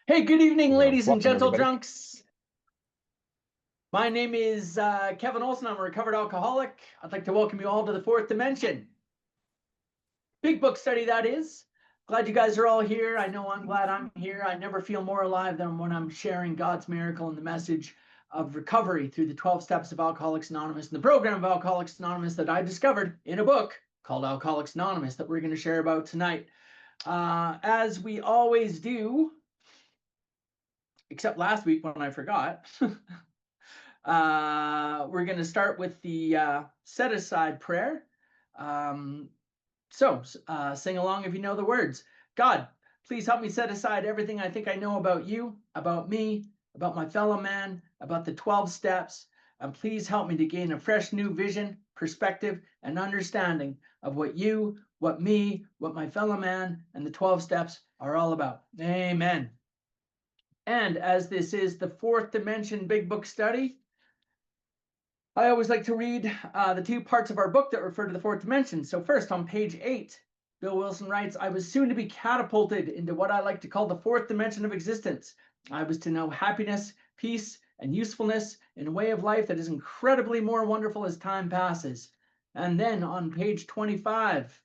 Hey, good evening, Yeah, ladies and welcome gentle everybody. drunks. My name is Kevin Olson. I'm a recovered alcoholic. I'd like to welcome you all to the fourth dimension. Big book study, that is. Glad you guys are all here. I know I'm glad I'm here. I never feel more alive than when I'm sharing God's miracle and the message of recovery through the 12 steps of Alcoholics Anonymous and the program of Alcoholics Anonymous that I discovered in a book called Alcoholics Anonymous that we're going to share about tonight. As we always do, except last week when I forgot. We're going to start with the set aside prayer. Sing along if you know the words. God, please help me set aside everything I think I know about you, about me, about my fellow man, about the 12 steps, and please help me to gain a fresh new vision, perspective, and understanding of what you, what me, what my fellow man, and the 12 steps are all about. Amen. And as this is the fourth dimension big book study, I always like to read the two parts of our book that refer to the fourth dimension. So first, on page 8, Bill Wilson writes, I was soon to be catapulted into what I like to call the fourth dimension of existence. I was to know happiness, peace, and usefulness in a way of life that is incredibly more wonderful as time passes. And then on page 25,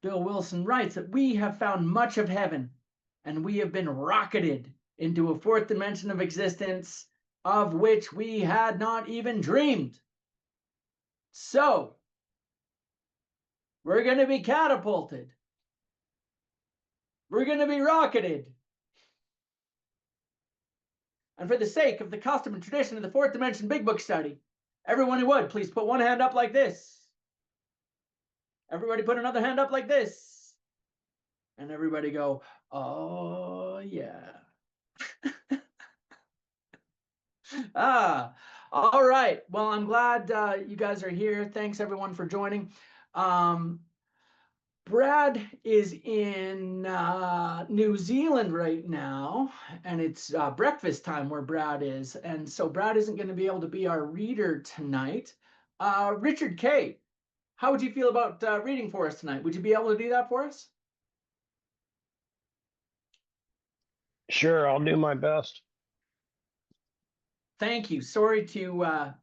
Bill Wilson writes that we have found much of heaven, and we have been rocketed into a fourth dimension of existence of which we had not even dreamed. So, we're going to be catapulted. We're going to be rocketed. And for the sake of the custom and tradition of the fourth dimension big book study, everyone who would, please put one hand up like this. Everybody put another hand up like this. And everybody go, oh, yeah. All right. Well, I'm glad you guys are here. Thanks everyone for joining. Brad is in New Zealand right now, and it's breakfast time where Brad is. And so Brad isn't going to be able to be our reader tonight. Richard K., how would you feel about reading for us tonight? Would you be able to do that for us? Sure, I'll do my best. Thank you. Sorry to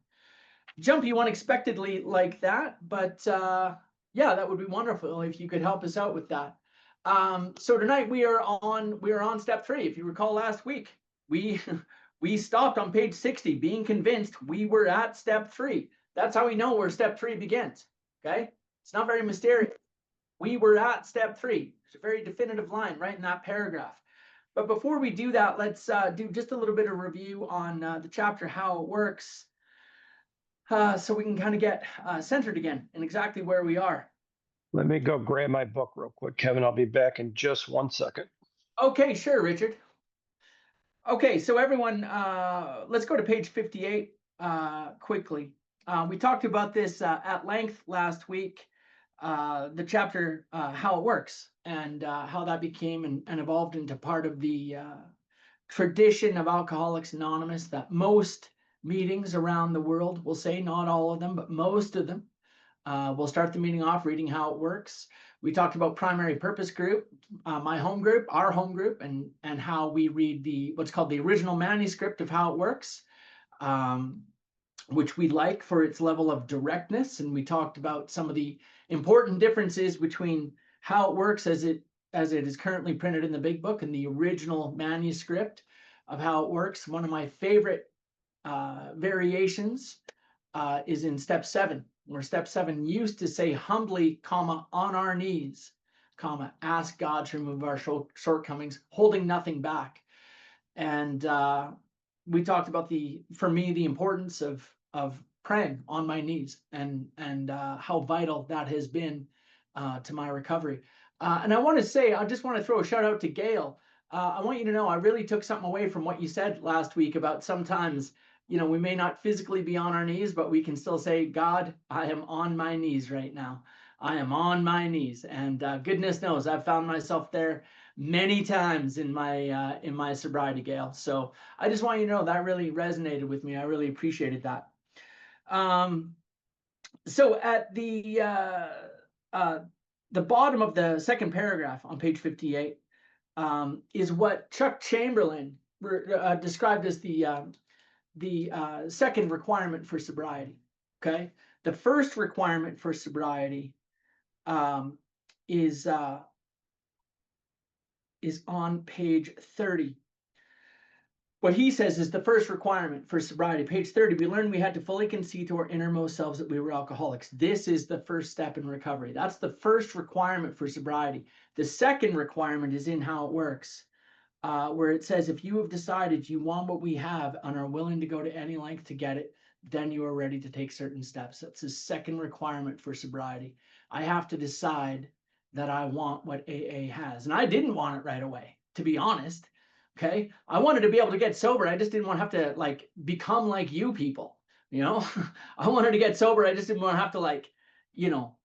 jump you unexpectedly like that, but yeah, that would be wonderful if you could help us out with that. So tonight we are on step 3. If you recall last week, we we stopped on page 60, being convinced we were at step 3. That's how we know where step 3 begins. Okay, it's not very mysterious. We were at step 3. It's a very definitive line right in that paragraph. But before we do that, let's do just a little bit of review on the chapter, how it works, so we can kind of get centered again in exactly where we are. Let me go grab my book real quick, Kevin. I'll be back in just 1 second. Okay, sure, Richard. Okay, so everyone, let's go to page 58 quickly. We talked about this at length last week, the chapter, how it works, and how that became and evolved into part of the tradition of Alcoholics Anonymous, that most meetings around the world will say, not all of them, but most of them, we'll start the meeting off reading how it works. We talked about primary purpose group, my home group, our home group, and how we read what's called the original manuscript of how it works, which we like for its level of directness. And we talked about some of the important differences between how it works as it is currently printed in the big book and the original manuscript of how it works. One of my favorite variations is in step 7, where step 7 used to say humbly, comma, on our knees, comma, ask God to remove our shortcomings, holding nothing back. And we talked about for me, the importance of praying on my knees, and how vital that has been to my recovery. And I want to say, I just want to throw a shout out to Gail. I want you to know I really took something away from what you said last week about sometimes, we may not physically be on our knees, but we can still say, God, I am on my knees right now. I am on my knees. And goodness knows I've found myself there many times in my sobriety, Gail. So I just want you to know that really resonated with me. I really appreciated that. So at the bottom of the second paragraph on page 58, is what Chuck Chamberlain described as the second requirement for sobriety. Okay, the first requirement for sobriety is on page 30. What he says is the first requirement for sobriety. Page 30, we learned we had to fully concede to our innermost selves that we were alcoholics. This is the first step in recovery. That's the first requirement for sobriety. The second requirement is in how it works, where it says, if you have decided you want what we have and are willing to go to any length to get it, then you are ready to take certain steps. That's the second requirement for sobriety. I have to decide that I want what AA has. And I didn't want it right away, to be honest. Okay. I wanted to be able to get sober. I just didn't want to have to like become like you people, you know. I wanted to get sober. I just didn't want to have to like, you know,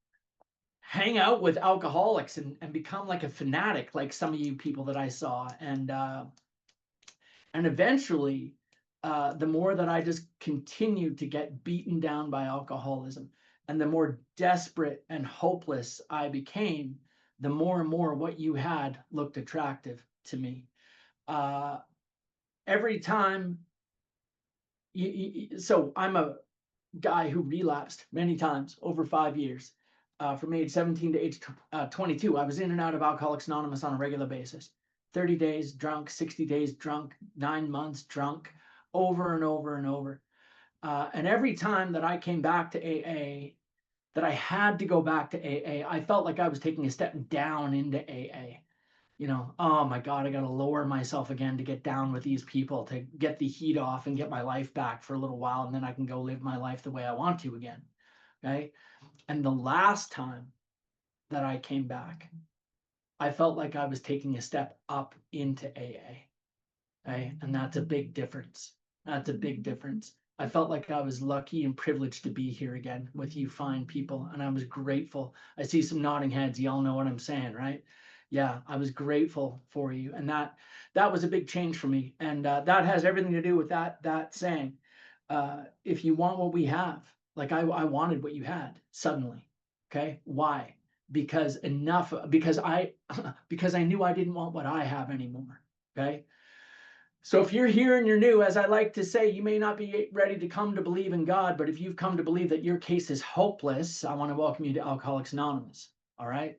hang out with alcoholics and become like a fanatic, like some of you people that I saw. And eventually, the more that I just continued to get beaten down by alcoholism, and the more desperate and hopeless I became, the more and more what you had looked attractive to me. Every time so I'm a guy who relapsed many times over 5 years. From age 17 to age 22, I was in and out of Alcoholics Anonymous on a regular basis. 30 days drunk, 60 days drunk, 9 months drunk, over and over and over. And every time that I came back to AA, that I had to go back to AA, I felt like I was taking a step down into AA. You know, oh my God, I got to lower myself again to get down with these people, to get the heat off and get my life back for a little while. And then I can go live my life the way I want to again. Okay. And the last time that I came back, I felt like I was taking a step up into AA. Okay. And that's a big difference. That's a big difference. I felt like I was lucky and privileged to be here again with you fine people. And I was grateful. I see some nodding heads. Y'all know what I'm saying, right? Yeah, I was grateful for you. And that was a big change for me. And that has everything to do with that saying, if you want what we have, like I wanted what you had suddenly. Okay. Why? Because I knew I didn't want what I have anymore. Okay. So if you're here and you're new, as I like to say, you may not be ready to come to believe in God, but if you've come to believe that your case is hopeless, I want to welcome you to Alcoholics Anonymous. All right.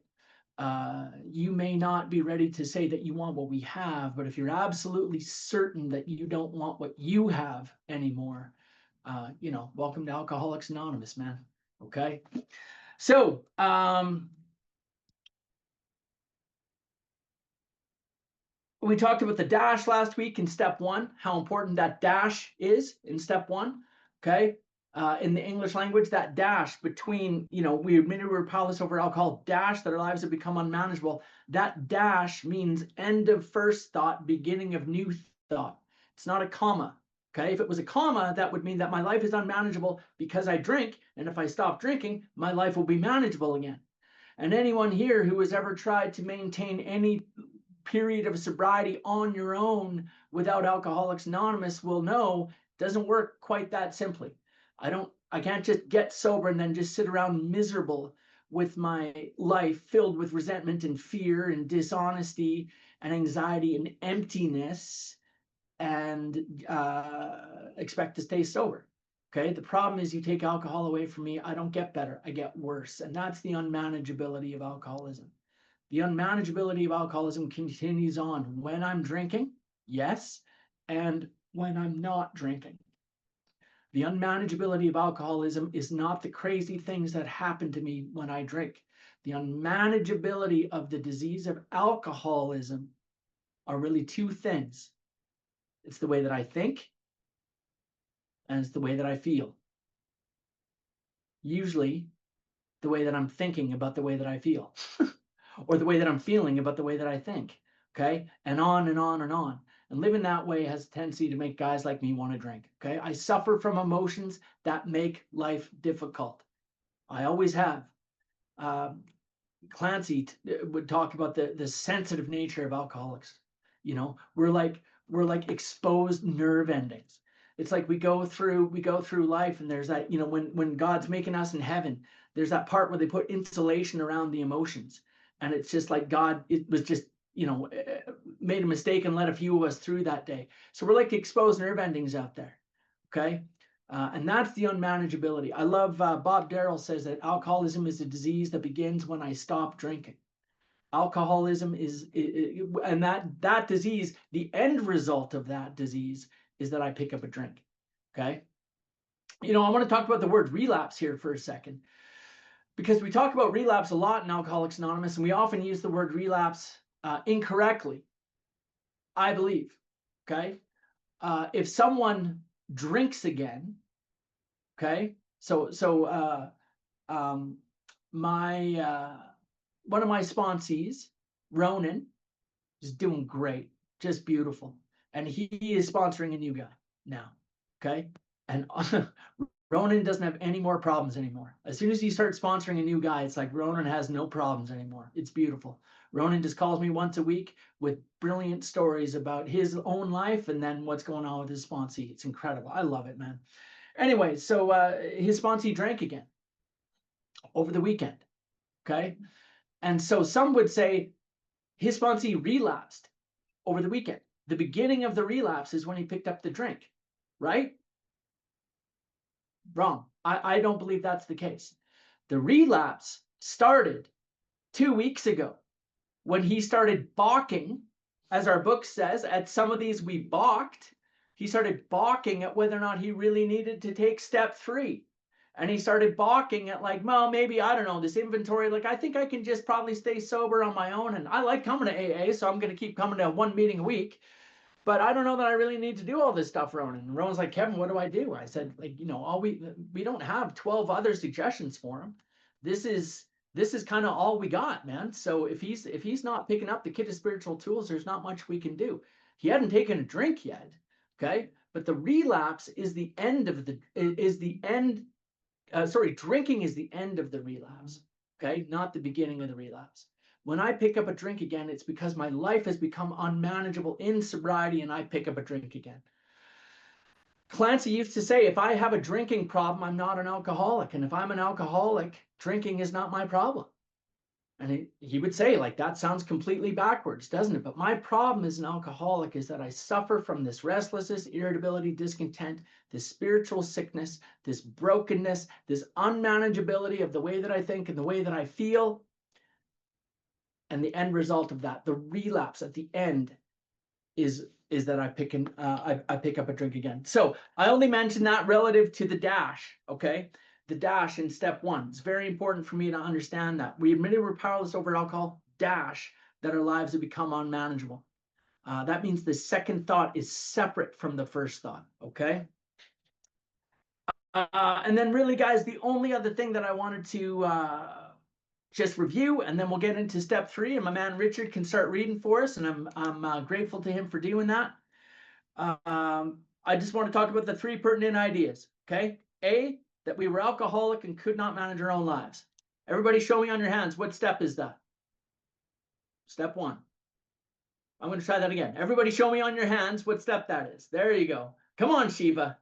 You may not be ready to say that you want what we have, but if you're absolutely certain that you don't want what you have anymore, you know, welcome to Alcoholics Anonymous, man. Okay. So, we talked about the dash last week in step 1, how important that dash is in step 1. Okay. In the English language, that dash between, you know, we admitted we were powerless over alcohol, dash that our lives have become unmanageable. That dash means end of first thought, beginning of new thought. It's not a comma. Okay. If it was a comma, that would mean that my life is unmanageable because I drink. And if I stop drinking, my life will be manageable again. And anyone here who has ever tried to maintain any period of sobriety on your own without Alcoholics Anonymous will know it doesn't work quite that simply. I can't just get sober and then just sit around miserable with my life filled with resentment and fear and dishonesty and anxiety and emptiness and expect to stay sober. Okay. The problem is you take alcohol away from me, I don't get better, I get worse. And that's the unmanageability of alcoholism. The unmanageability of alcoholism continues on when I'm drinking, yes, and when I'm not drinking. The unmanageability of alcoholism is not the crazy things that happen to me when I drink. The unmanageability of the disease of alcoholism are really two things. It's the way that I think, and it's the way that I feel. Usually, the way that I'm thinking about the way that I feel, or the way that I'm feeling about the way that I think. Okay, and on and on and on. And living that way has a tendency to make guys like me want to drink. Okay. I suffer from emotions that make life difficult. I always have. Clancy would talk about the sensitive nature of alcoholics. You know, we're like exposed nerve endings. It's like we go through life, and there's that, you know, when God's making us in heaven, there's that part where they put insulation around the emotions. And it's just like God, it was just, you know, made a mistake and let a few of us through that day. So we're like exposed nerve endings out there. Okay. And that's the unmanageability. I love Bob Darrell says that alcoholism is a disease that begins when I stop drinking. Alcoholism and that disease, the end result of that disease is that I pick up a drink. Okay. I want to talk about the word relapse here for a second, because we talk about relapse a lot in Alcoholics Anonymous, and we often use the word relapse incorrectly, I believe. Okay. If someone drinks again, okay, one of my sponsees, Ronan, is doing great, just beautiful, and he is sponsoring a new guy now. Okay. And Ronan doesn't have any more problems anymore. As soon as he starts sponsoring a new guy, it's like Ronan has no problems anymore. It's beautiful. Ronan just calls me once a week with brilliant stories about his own life and then what's going on with his sponsee. It's incredible. I love it, man. Anyway, so his sponsee drank again over the weekend. Okay. And so some would say his sponsee relapsed over the weekend. The beginning of the relapse is when he picked up the drink, right? Wrong. I don't believe that's the case. The relapse started 2 weeks ago when he started balking, as our book says, at some of these we balked. He started balking at whether or not he really needed to take step 3. And he started balking at like, well, maybe, I don't know, this inventory, like, I think I can just probably stay sober on my own. And I like coming to AA, so I'm going to keep coming to 1 meeting a week. But I don't know that I really need to do all this stuff, Ronan. And Ronan's like, Kevin, what do I do? I said, like, all we don't have 12 other suggestions for him. This is kind of all we got, man. So if he's not picking up the kit of spiritual tools, there's not much we can do. He hadn't taken a drink yet, okay? But the relapse is the end of drinking is the end of the relapse, okay? Not the beginning of the relapse. When I pick up a drink again, it's because my life has become unmanageable in sobriety and I pick up a drink again. Clancy used to say, if I have a drinking problem, I'm not an alcoholic. And if I'm an alcoholic, drinking is not my problem. And he would say, like, that sounds completely backwards, doesn't it? But my problem as an alcoholic is that I suffer from this restlessness, irritability, discontent, this spiritual sickness, this brokenness, this unmanageability of the way that I think and the way that I feel. And the end result of that, the relapse at the end, is that I pick up a drink again. So I only mention that relative to the dash, okay? The dash in step 1. It's very important for me to understand that. We admitted we're powerless over alcohol, dash, that our lives have become unmanageable. That means the second thought is separate from the first thought, okay? And then really, guys, the only other thing that I wanted to just review, and then we'll get into step 3, and my man Richard can start reading for us, and I'm grateful to him for doing that. I just want to talk about the 3 pertinent ideas, okay? A, that we were alcoholic and could not manage our own lives. Everybody show me on your hands, what step is that? Step 1. I'm going to try that again. Everybody show me on your hands what step that is. There you go. Come on, Shiva.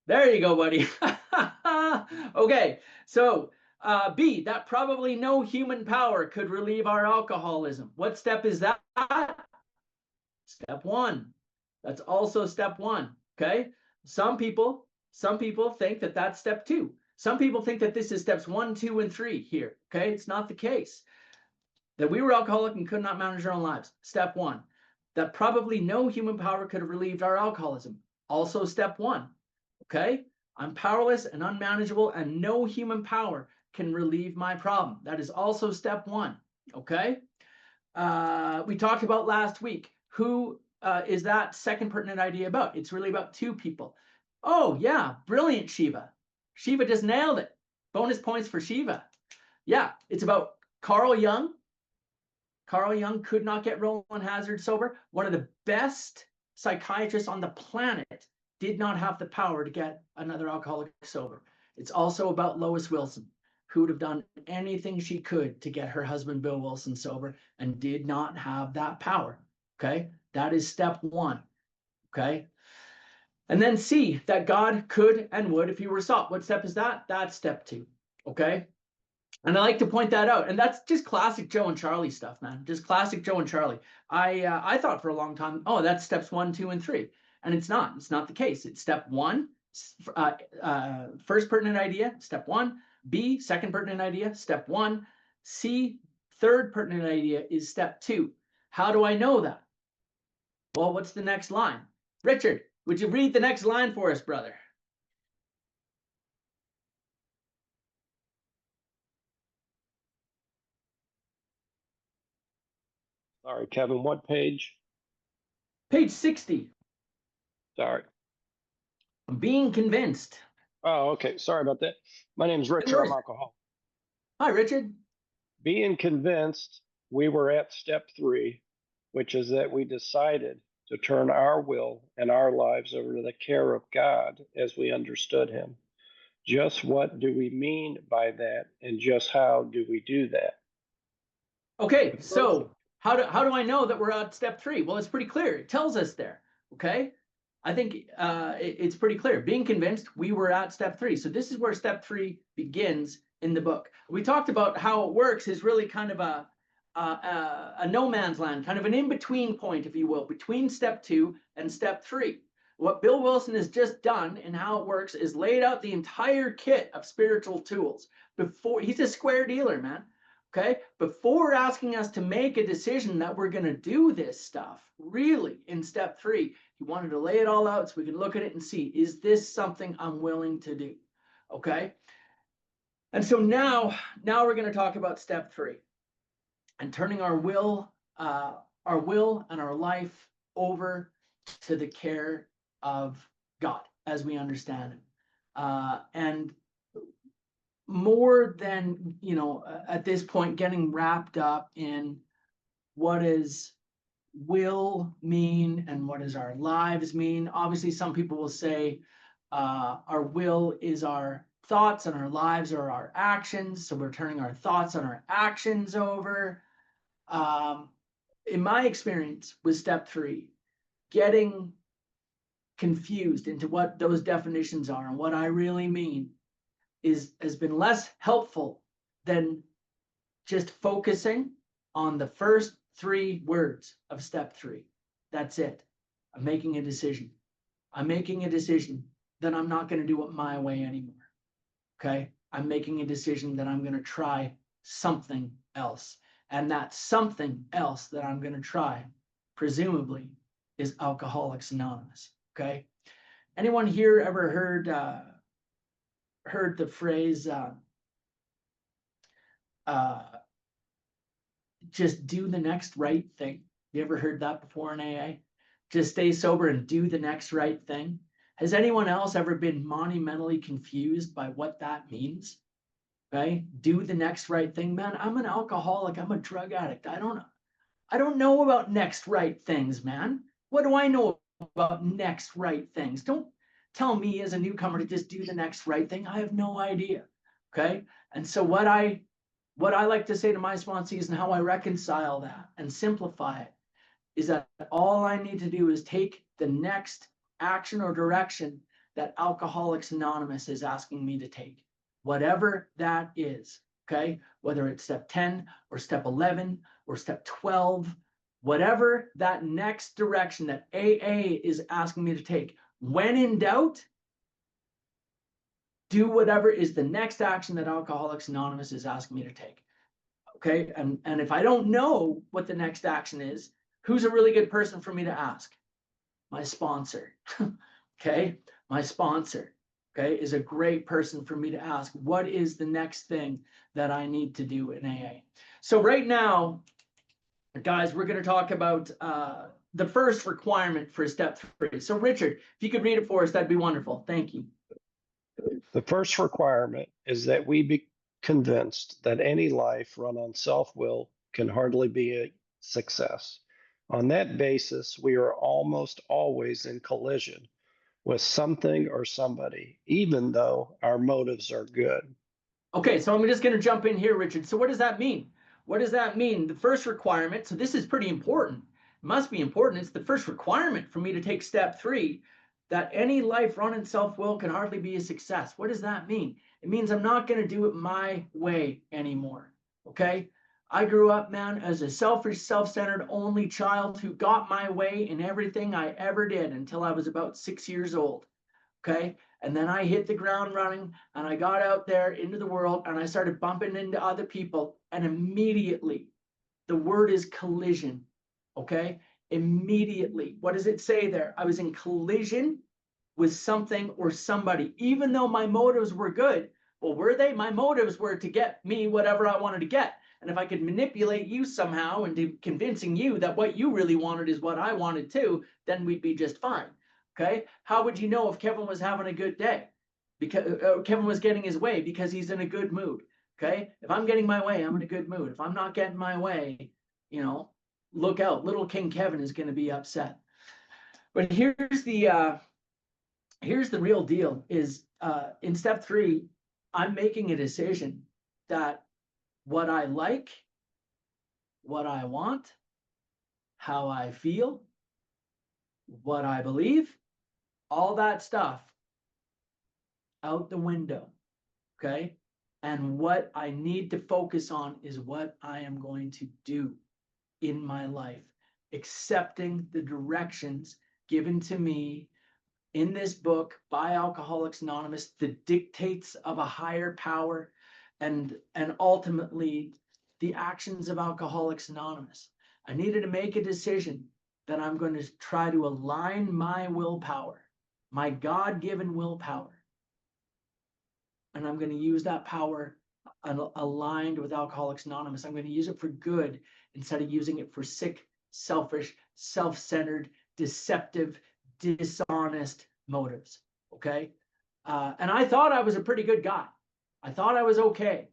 There you go, buddy. Okay, so B, that probably no human power could relieve our alcoholism. What step is that? Step 1. That's also step 1, okay? Some people think that that's step 2. Some people think that this is steps 1, 2, and 3 here, okay? It's not the case. That we were alcoholic and could not manage our own lives. Step 1. That probably no human power could have relieved our alcoholism. Also step 1, okay? I'm powerless and unmanageable and no human power can relieve my problem. That is also step 1, okay? We talked about last week. Who is that second pertinent idea about? It's really about 2 people. Oh, yeah, brilliant, Shiva. Shiva just nailed it. Bonus points for Shiva. Yeah, it's about Carl Jung. Carl Jung could not get Roland Hazard sober. One of the best psychiatrists on the planet did not have the power to get another alcoholic sober. It's also about Lois Wilson, who would have done anything she could to get her husband, Bill Wilson, sober and did not have that power, okay? That is step 1, okay? And then C, that God could and would if he were sought. What step is that? That's step 2, okay? And I like to point that out. And that's just classic Joe and Charlie stuff, man. Just classic Joe and Charlie. I thought for a long time, oh, that's steps 1, 2, and 3. And it's not. It's not the case. It's step 1, first pertinent idea, step 1. B, second pertinent idea, step 1. C, third pertinent idea is step 2. How do I know that? Well, what's the next line? Richard, would you read the next line for us, brother? Sorry, Kevin, what page? Page 60. Sorry. Being convinced. Oh, okay. Sorry about that. My name's Richard. I'm alcoholic. Hi, Richard. Being convinced, we were at step 3, which is that we decided to turn our will and our lives over to the care of God as we understood him. Just what do we mean by that, and just how do we do that? Okay, so how do I know that we're at step 3? Well, it's pretty clear. It tells us there. Okay, I think it's pretty clear. Being convinced, we were at step 3. So this is where step 3 begins in the book. We talked about how it works is really kind of a no man's land, kind of an in-between point, if you will, between step 2 and step 3. What Bill Wilson has just done and how it works is laid out the entire kit of spiritual tools. Before, he's a square dealer, man. Okay, before asking us to make a decision that we're going to do this stuff, really, in step 3, he wanted to lay it all out so we could look at it and see, is this something I'm willing to do? Okay, and so now we're going to talk about step 3 and turning our will and our life over to the care of God as we understand him. And more than, at this point, getting wrapped up in what does will mean and what does our lives mean. Obviously, some people will say our will is our thoughts and our lives are our actions. So we're turning our thoughts and our actions over. In my experience with step 3, getting confused into what those definitions are and what I really mean has been less helpful than just focusing on the first 3 words of step 3. That's it. I'm making a decision. I'm making a decision that I'm not going to do it my way anymore. Okay? I'm making a decision that I'm going to try something else. And that something else that I'm going to try, presumably, is Alcoholics Anonymous. Okay? Anyone here ever heard the phrase just do the next right thing? You ever heard that before in AA? Just stay sober and do the next right thing. Has anyone else ever been monumentally confused by what that means? Okay, do the next right thing. Man, I'm an alcoholic. I'm a drug addict. I don't know about next right things, man. What do I know about next right things? Don't tell me as a newcomer to just do the next right thing. I have no idea. Okay. And so what I like to say to my sponsees and how I reconcile that and simplify it is that all I need to do is take the next action or direction that Alcoholics Anonymous is asking me to take, whatever that is. Okay. Whether it's step 10 or step 11 or step 12, whatever that next direction that AA is asking me to take. When in doubt, do whatever is the next action that Alcoholics Anonymous is asking me to take. Okay. And if I don't know what the next action is, who's a really good person for me to ask? My sponsor. Okay. My sponsor, okay, is a great person for me to ask, what is the next thing that I need to do in AA? So right now, guys, we're going to talk about the first requirement for step 3. So Richard, if you could read it for us, that'd be wonderful. Thank you. The first requirement is that we be convinced that any life run on self-will can hardly be a success. On that basis, we are almost always in collision with something or somebody, even though our motives are good. Okay, so I'm just going to jump in here, Richard. So what does that mean? What does that mean? The first requirement, so this is pretty important. It must be important. It's the first requirement for me to take step 3, that any life run in self-will can hardly be a success. What does that mean? It means I'm not going to do it my way anymore. Okay. I grew up, man, as a selfish, self-centered only child who got my way in everything I ever did until I was about 6 years old. Okay. And then I hit the ground running and I got out there into the world and I started bumping into other people. And immediately, the word is collision. Okay. Immediately. What does it say there? I was in collision with something or somebody, even though my motives were good. Well, were they? My motives were to get me whatever I wanted to get. And if I could manipulate you somehow into convincing you that what you really wanted is what I wanted too, then we'd be just fine. Okay. How would you know if Kevin was having a good day? Because Kevin was getting his way because he's in a good mood. Okay. If I'm getting my way, I'm in a good mood. If I'm not getting my way, look out. Little King Kevin is going to be upset. But here's the real deal is in step 3, I'm making a decision that what I like, what I want, how I feel, what I believe, all that stuff out the window. Okay. And what I need to focus on is what I am going to do in my life, accepting the directions given to me in this book by Alcoholics Anonymous, the dictates of a higher power, and ultimately the actions of Alcoholics Anonymous. I needed to make a decision that I'm going to try to align my willpower, my God-given willpower, and I'm going to use that power aligned with Alcoholics Anonymous. I'm going to use it for good instead of using it for sick, selfish, self-centered, deceptive, dishonest motives. Okay. And I thought I was a pretty good guy. I thought I was okay.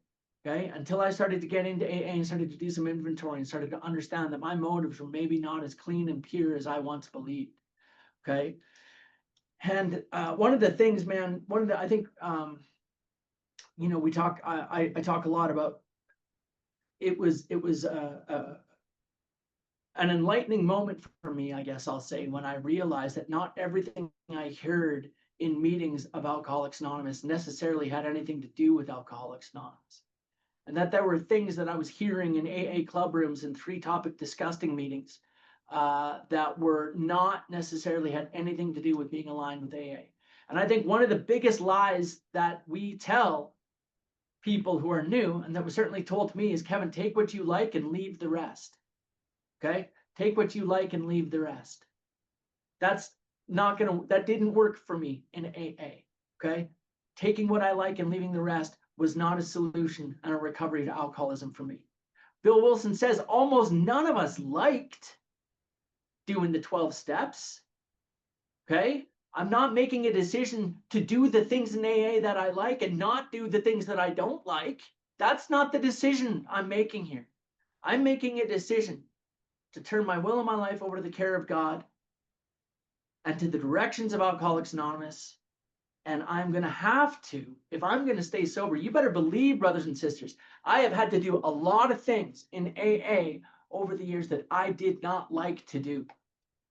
Okay. Until I started to get into AA and started to do some inventory and started to understand that my motives were maybe not as clean and pure as I once believed. Okay. And one of the things, man, I think, we talk, I talk a lot about, it was an enlightening moment for me, I guess I'll say, when I realized that not everything I heard in meetings of Alcoholics Anonymous necessarily had anything to do with Alcoholics Anonymous. And that there were things that I was hearing in AA club rooms and 3-topic disgusting meetings that were not necessarily had anything to do with being aligned with AA. And I think one of the biggest lies that we tell people who are new, and that was certainly told to me, is, Kevin, take what you like and leave the rest. Okay. Take what you like and leave the rest. That didn't work for me in AA. Okay. Taking what I like and leaving the rest was not a solution and a recovery to alcoholism for me. Bill Wilson says almost none of us liked doing the 12 steps. Okay. I'm not making a decision to do the things in AA that I like and not do the things that I don't like. That's not the decision I'm making here. I'm making a decision to turn my will and my life over to the care of God and to the directions of Alcoholics Anonymous. And I'm going to have to, if I'm going to stay sober, you better believe, brothers and sisters, I have had to do a lot of things in AA over the years that I did not like to do.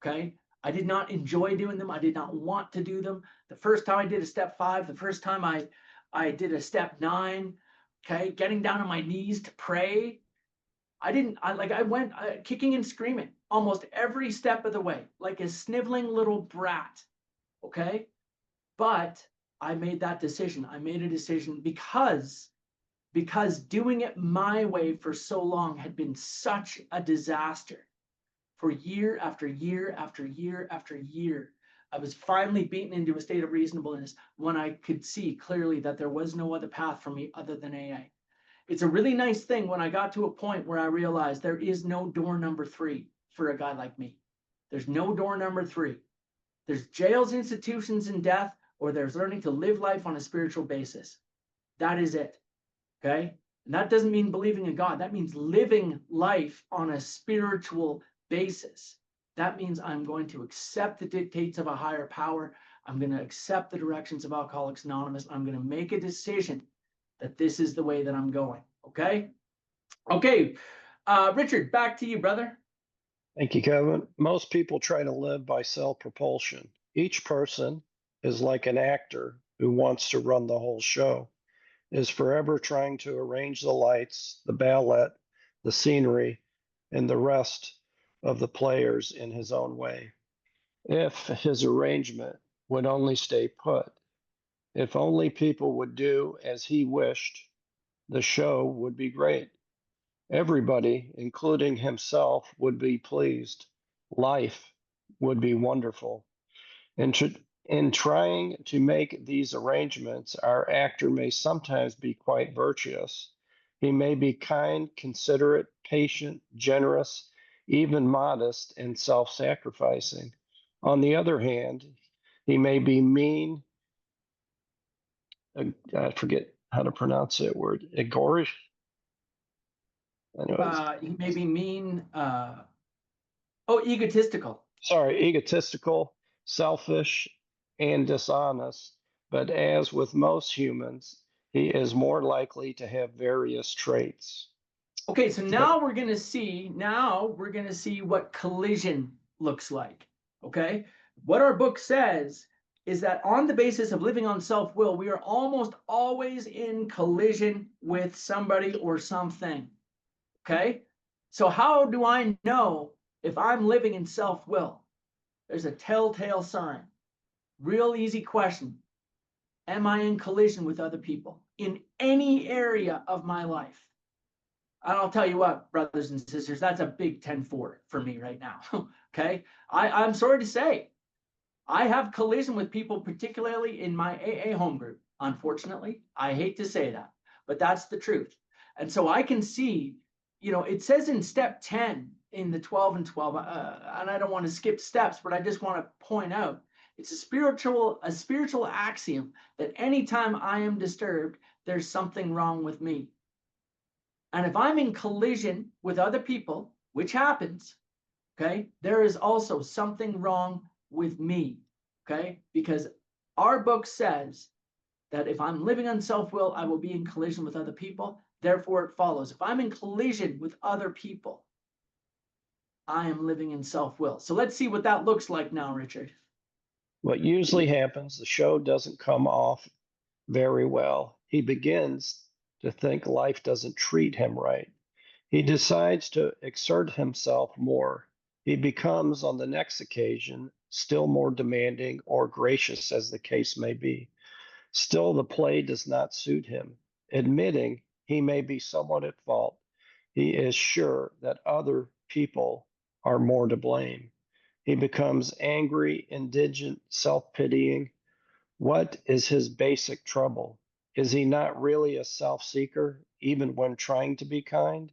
Okay. I did not enjoy doing them. I did not want to do them. The first time I did a step 5, the first time I did a step 9, okay, getting down on my knees to pray. I went kicking and screaming almost every step of the way, like a sniveling little brat. Okay. But I made that decision. I made a decision because doing it my way for so long had been such a disaster. For year after year after year after year, I was finally beaten into a state of reasonableness when I could see clearly that there was no other path for me other than AA. It's a really nice thing when I got to a point where I realized there is no door number 3 for a guy like me. There's no door number 3. There's jails, institutions, and death, or there's learning to live life on a spiritual basis. That is it. Okay. And that doesn't mean believing in God. That means living life on a spiritual basis. That means I'm going to accept the dictates of a higher power. I'm going to accept the directions of Alcoholics Anonymous. I'm going to make a decision that this is the way that I'm going. Okay. Okay. Richard, back to you, brother. Thank you, Kevin. Most people try to live by self-propulsion. Each person is like an actor who wants to run the whole show. is forever trying to arrange the lights, the ballet, the scenery, and the rest of the players in his own way. If his arrangement would only stay put, if only people would do as he wished, the show would be great. Everybody, including himself, would be pleased. Life would be wonderful. In trying to make these arrangements, our actor may sometimes be quite virtuous. He may be kind, considerate, patient, generous, even modest and self sacrificing. On the other hand, he may be mean, I forget how to pronounce that word, egorish. I know He may be mean, egotistical. egotistical, selfish, and dishonest. But as with most humans, he is more likely to have various traits. Okay, so now we're going to see what collision looks like. Okay, what our book says is that on the basis of living on self-will, we are almost always in collision with somebody or something. Okay, so how do I know if I'm living in self-will? There's a telltale sign. Real easy question. Am I in collision with other people in any area of my life? And I'll tell you what, brothers and sisters, that's a big 10-4 for me right now. Okay. I'm sorry to say, I have collision with people, particularly in my AA home group. Unfortunately, I hate to say that, but that's the truth. And so I can see, it says in step 10 in the 12 and 12, and I don't want to skip steps, but I just want to point out, it's a spiritual axiom that anytime I am disturbed, there's something wrong with me. And if I'm in collision with other people, which happens, okay, there is also something wrong with me, okay? Because our book says that if I'm living on self-will, I will be in collision with other people. Therefore, it follows. If I'm in collision with other people, I am living in self-will. So let's see what that looks like now, Richard. What usually happens, the show doesn't come off very well. He begins to think life doesn't treat him right. He decides to exert himself more. He becomes, on the next occasion, still more demanding or gracious, as the case may be. Still, the play does not suit him. Admitting he may be somewhat at fault, he is sure that other people are more to blame. He becomes angry, indigent, self pitying. What is his basic trouble? Is he not really a self seeker, even when trying to be kind?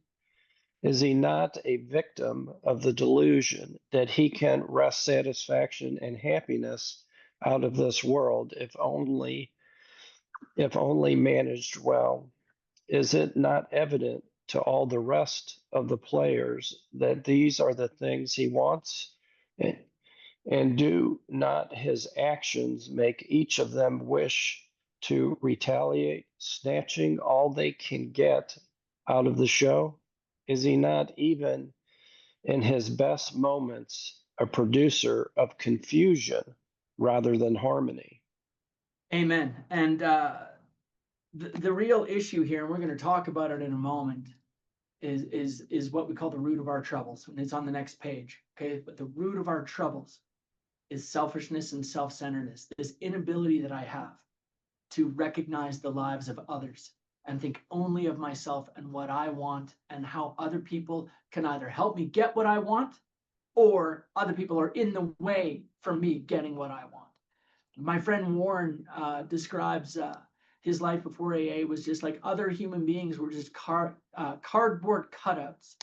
Is he not a victim of the delusion that he can wrest satisfaction and happiness out of this world if only managed well? Is it not evident to all the rest of the players that these are the things he wants? And do not his actions make each of them wish to retaliate, snatching all they can get out of the show? Is he not, even in his best moments, a producer of confusion rather than harmony? Amen. And the real issue here, and we're going to talk about it in a moment, is what we call the root of our troubles. And it's on the next page. Okay. But the root of our troubles is selfishness and self-centeredness, this inability that I have to recognize the lives of others and think only of myself and what I want and how other people can either help me get what I want or other people are in the way from me getting what I want. My friend Warren describes his life before AA was just like other human beings were just cardboard cutouts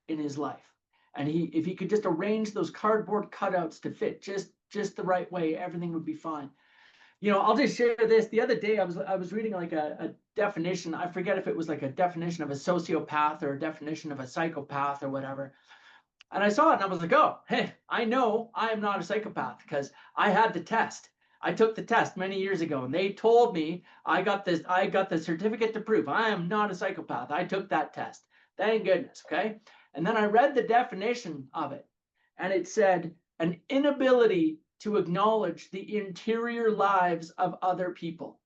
in his life. And if he could just arrange those cardboard cutouts to fit just the right way, everything would be fine. I'll just share this. The other day, I was reading like a definition. I forget if it was like a definition of a sociopath or a definition of a psychopath or whatever. And I saw it and I was like, oh, hey, I know I am not a psychopath because I had the test. I took the test many years ago and they told me I got the certificate to prove I am not a psychopath. I took that test. Thank goodness. Okay. And then I read the definition of it and it said an inability to acknowledge the interior lives of other people.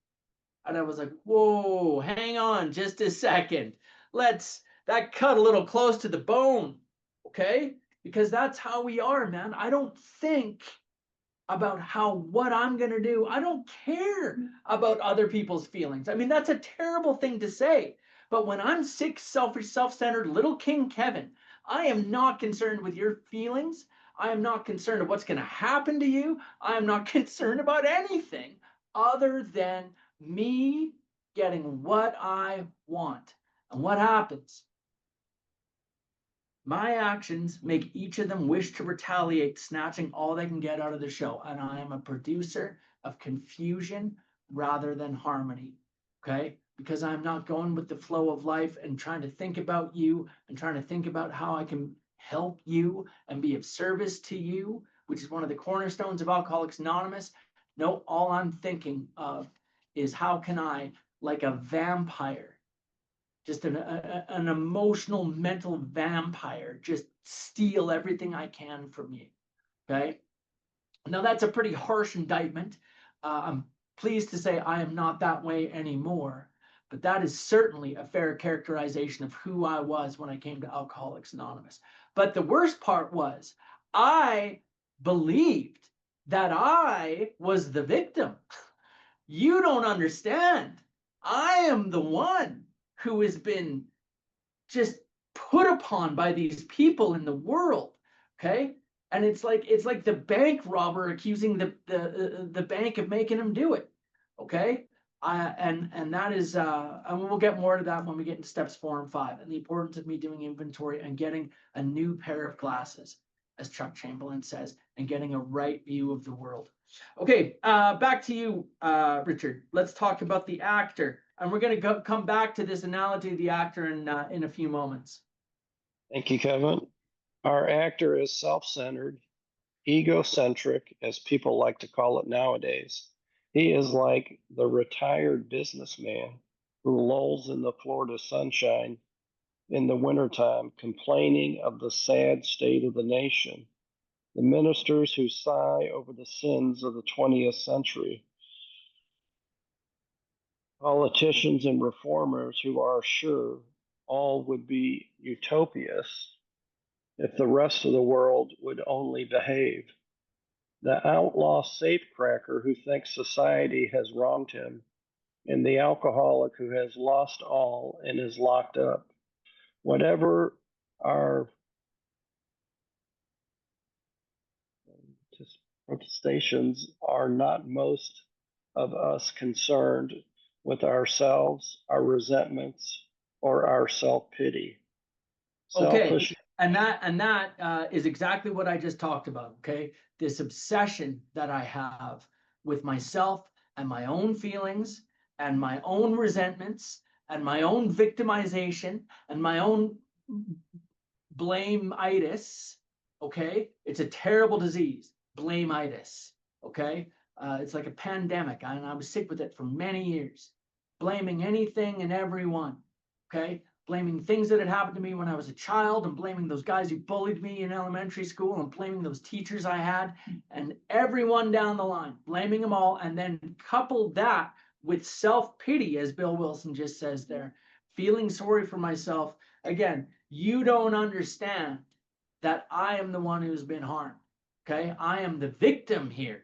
And I was like, whoa, hang on just a second. That cut a little close to the bone. Okay. Because that's how we are, man. I don't think about what I'm going to do. I don't care about other people's feelings. I mean, that's a terrible thing to say. But when I'm sick, selfish, self-centered little King Kevin, I am not concerned with your feelings. I am not concerned of what's going to happen to you. I am not concerned about anything other than me getting what I want. And what happens? My actions make each of them wish to retaliate, snatching all they can get out of the show. And I am a producer of confusion rather than harmony. Okay. Because I'm not going with the flow of life and trying to think about you and trying to think about how I can help you and be of service to you, which is one of the cornerstones of Alcoholics Anonymous. No, all I'm thinking of is how can I, like a vampire, just an emotional, mental vampire, just steal everything I can from you. Okay. Now that's a pretty harsh indictment. I'm pleased to say I am not that way anymore, but that is certainly a fair characterization of who I was when I came to Alcoholics Anonymous. But the worst part was I believed that I was the victim. You don't understand. I am the one who has been just put upon by these people in the world. Okay. And it's like the bank robber accusing the bank of making him do it. Okay. And that is and we'll get more to that when we get into steps 4 and 5, and the importance of me doing inventory and getting a new pair of glasses, as Chuck Chamberlain says, and getting a right view of the world. Okay, back to you, Richard. Let's talk about the actor, and we're going to come back to this analogy of the actor in a few moments. Thank you, Kevin. Our actor is self-centered, egocentric, as people like to call it nowadays. He is like the retired businessman who lolls in the Florida sunshine in the wintertime, complaining of the sad state of the nation. The ministers who sigh over the sins of the 20th century. Politicians and reformers who are sure all would be utopias if the rest of the world would only behave. The outlaw safecracker who thinks society has wronged him, and the alcoholic who has lost all and is locked up. Whatever our protestations, are not most of us concerned with ourselves, our resentments, or our self-pity. Okay, and that is exactly what I just talked about. Okay, this obsession that I have with myself and my own feelings and my own resentments and my own victimization and my own blame-itis. Okay, it's a terrible disease, blame-itis. Okay, it's like a pandemic, and I was sick with it for many years, blaming anything and everyone. Okay, blaming things that had happened to me when I was a child, and blaming those guys who bullied me in elementary school, and blaming those teachers I had, and everyone down the line, blaming them all, and then couple that with self-pity, as Bill Wilson just says there, feeling sorry for myself. Again, you don't understand that I am the one who's been harmed. Okay, I am the victim here.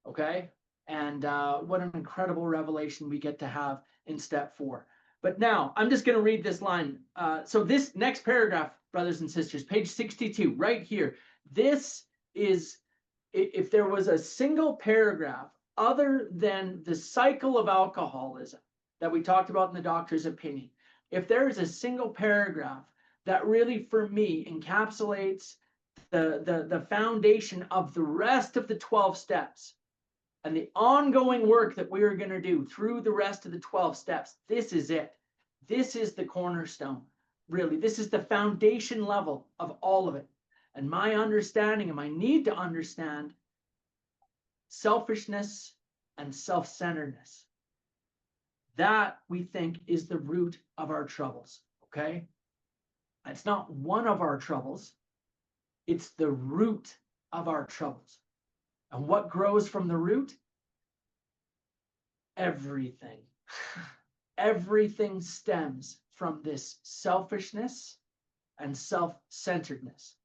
Okay, and what an incredible revelation we get to have in step 4. But now I'm just going to read this line. So this next paragraph, brothers and sisters, page 62, right here. This is, if there was a single paragraph other than the cycle of alcoholism that we talked about in the doctor's opinion, if there is a single paragraph that really, for me, encapsulates the foundation of the rest of the 12 steps and the ongoing work that we are going to do through the rest of the 12 steps, this is it. This is the cornerstone, really. This is the foundation level of all of it. And my understanding and my need to understand selfishness and self-centeredness. That, we think, is the root of our troubles, okay? It's not one of our troubles. It's the root of our troubles. And what grows from the root? Everything. Everything stems from this selfishness and self-centeredness.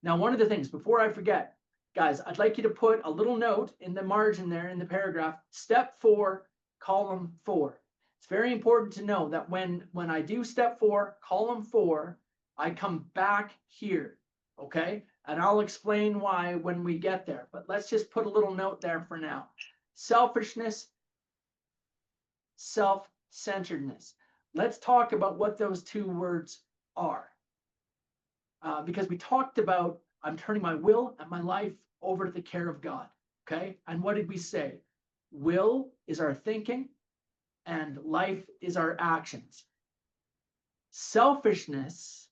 Now, one of the things, before I forget, guys, I'd like you to put a little note in the margin there in the paragraph, step 4, column 4. It's very important to know that when I do step 4, column 4, I come back here, okay? And I'll explain why when we get there, but let's just put a little note there for now. Selfishness, self-centeredness. Let's talk about what those two words are. Because we talked about, I'm turning my will and my life over to the care of God, okay? And what did we say? Will is our thinking and life is our actions. Selfishness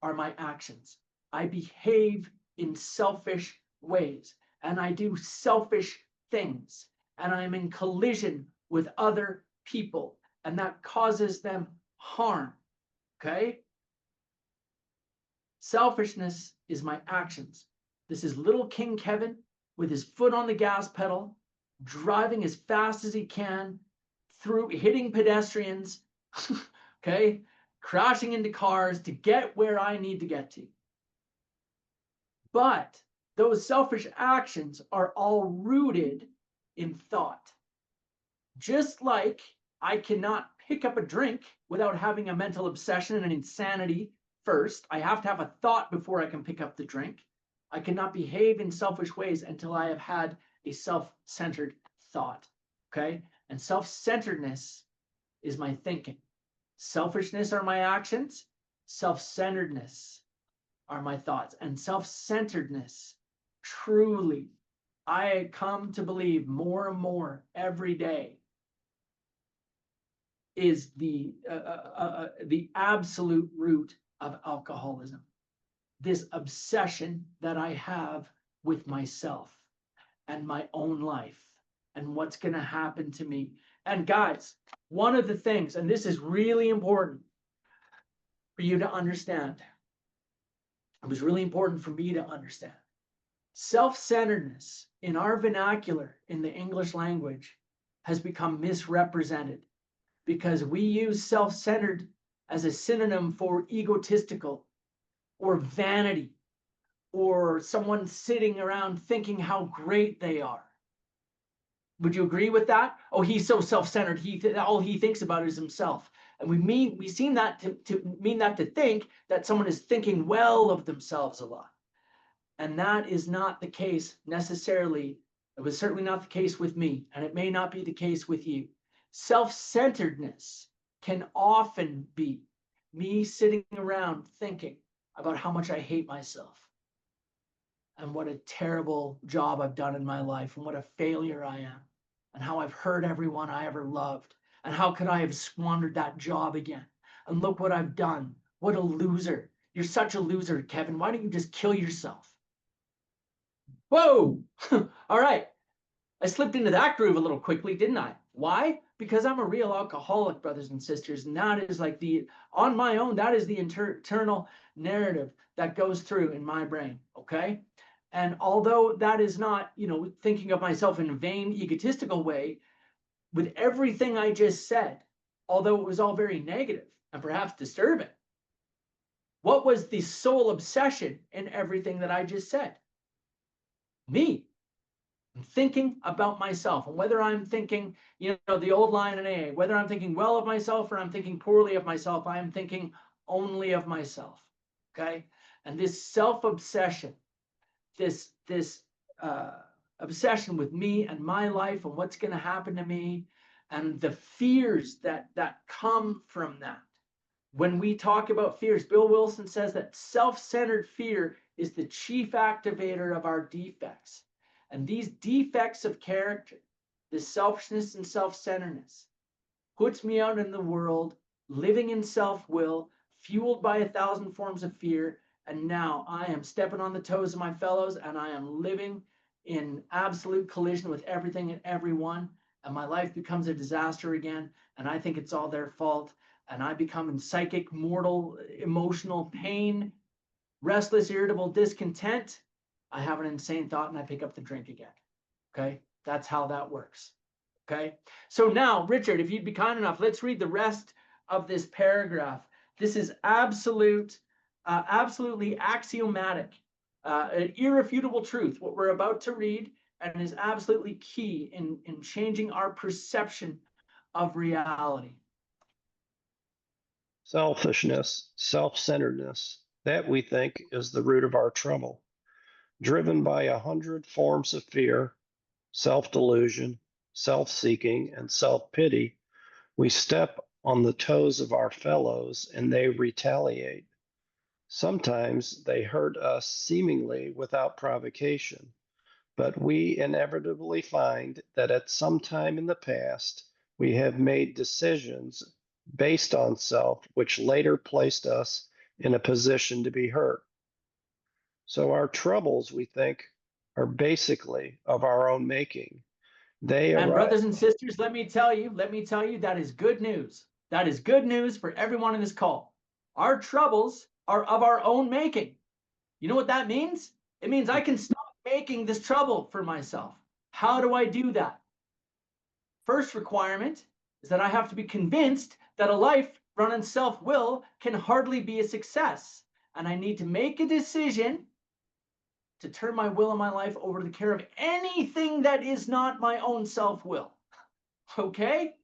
are my actions. I behave in selfish ways and I do selfish things and I'm in collision with other people and that causes them harm, okay? Selfishness is my actions. This is little King Kevin with his foot on the gas pedal, driving as fast as he can, through hitting pedestrians, okay, crashing into cars to get where I need to get to. But those selfish actions are all rooted in thought. Just like I cannot pick up a drink without having a mental obsession and an insanity first. I have to have a thought before I can pick up the drink. I cannot behave in selfish ways until I have had a self-centered thought, okay? And self-centeredness is my thinking. Selfishness are my actions. Self-centeredness are my thoughts. And self-centeredness, truly, I come to believe more and more every day, is the absolute root of alcoholism. This obsession that I have with myself and my own life and what's going to happen to me. And guys, one of the things, and this is really important for you to understand, it was really important for me to understand. Self-centeredness in our vernacular in the English language has become misrepresented because we use self-centered as a synonym for egotistical or vanity or someone sitting around thinking how great they are. Would you agree with that? Oh, he's so self-centered. All he thinks about is himself. And we seem that to mean that to think that someone is thinking well of themselves a lot. And that is not the case necessarily. It was certainly not the case with me, and it may not be the case with you. Self-centeredness can often be me sitting around thinking about how much I hate myself and what a terrible job I've done in my life and what a failure I am and how I've hurt everyone I ever loved and how could I have squandered that job again? And look what I've done. What a loser. You're such a loser, Kevin. Why don't you just kill yourself? Whoa! All right. I slipped into that groove a little quickly, didn't I? Why? Because I'm a real alcoholic, brothers and sisters. And that is like on my own, that is the internal narrative that goes through in my brain, okay? And although that is not, thinking of myself in a vain, egotistical way, with everything I just said, although it was all very negative and perhaps disturbing, what was the sole obsession in everything that I just said? Me. I'm thinking about myself, and whether I'm thinking, the old line in AA, whether I'm thinking well of myself or I'm thinking poorly of myself, I am thinking only of myself, okay? And this self-obsession, this obsession with me and my life and what's going to happen to me and the fears that come from that. When we talk about fears, Bill Wilson says that self-centered fear is the chief activator of our defects. And these defects of character, this selfishness and self-centeredness, puts me out in the world, living in self-will, fueled by 1,000 forms of fear. And now I am stepping on the toes of my fellows and I am living in absolute collision with everything and everyone. And my life becomes a disaster again. And I think it's all their fault. And I become in psychic, mortal, emotional pain, restless, irritable, discontent. I have an insane thought and I pick up the drink again. Okay? That's how that works. Okay. So now, Richard, if you'd be kind enough, let's read the rest of this paragraph. This is absolutely axiomatic, an irrefutable truth. What we're about to read, and is absolutely key in changing our perception of reality. Selfishness, self-centeredness, that we think is the root of our trouble. Driven by 100 forms of fear, self-delusion, self-seeking, and self-pity, we step on the toes of our fellows and they retaliate. Sometimes they hurt us seemingly without provocation, but we inevitably find that at some time in the past, we have made decisions based on self, which later placed us in a position to be hurt. So our troubles, we think, are basically of our own making. They And arise. brothers and sisters, let me tell you, that is good news. That is good news for everyone in this call. Our troubles are of our own making. You know what that means? It means I can stop making this trouble for myself. How do I do that? First requirement is that I have to be convinced that a life run on self-will can hardly be a success. And I need to make a decision to turn my will and my life over to the care of anything that is not my own self-will. Okay?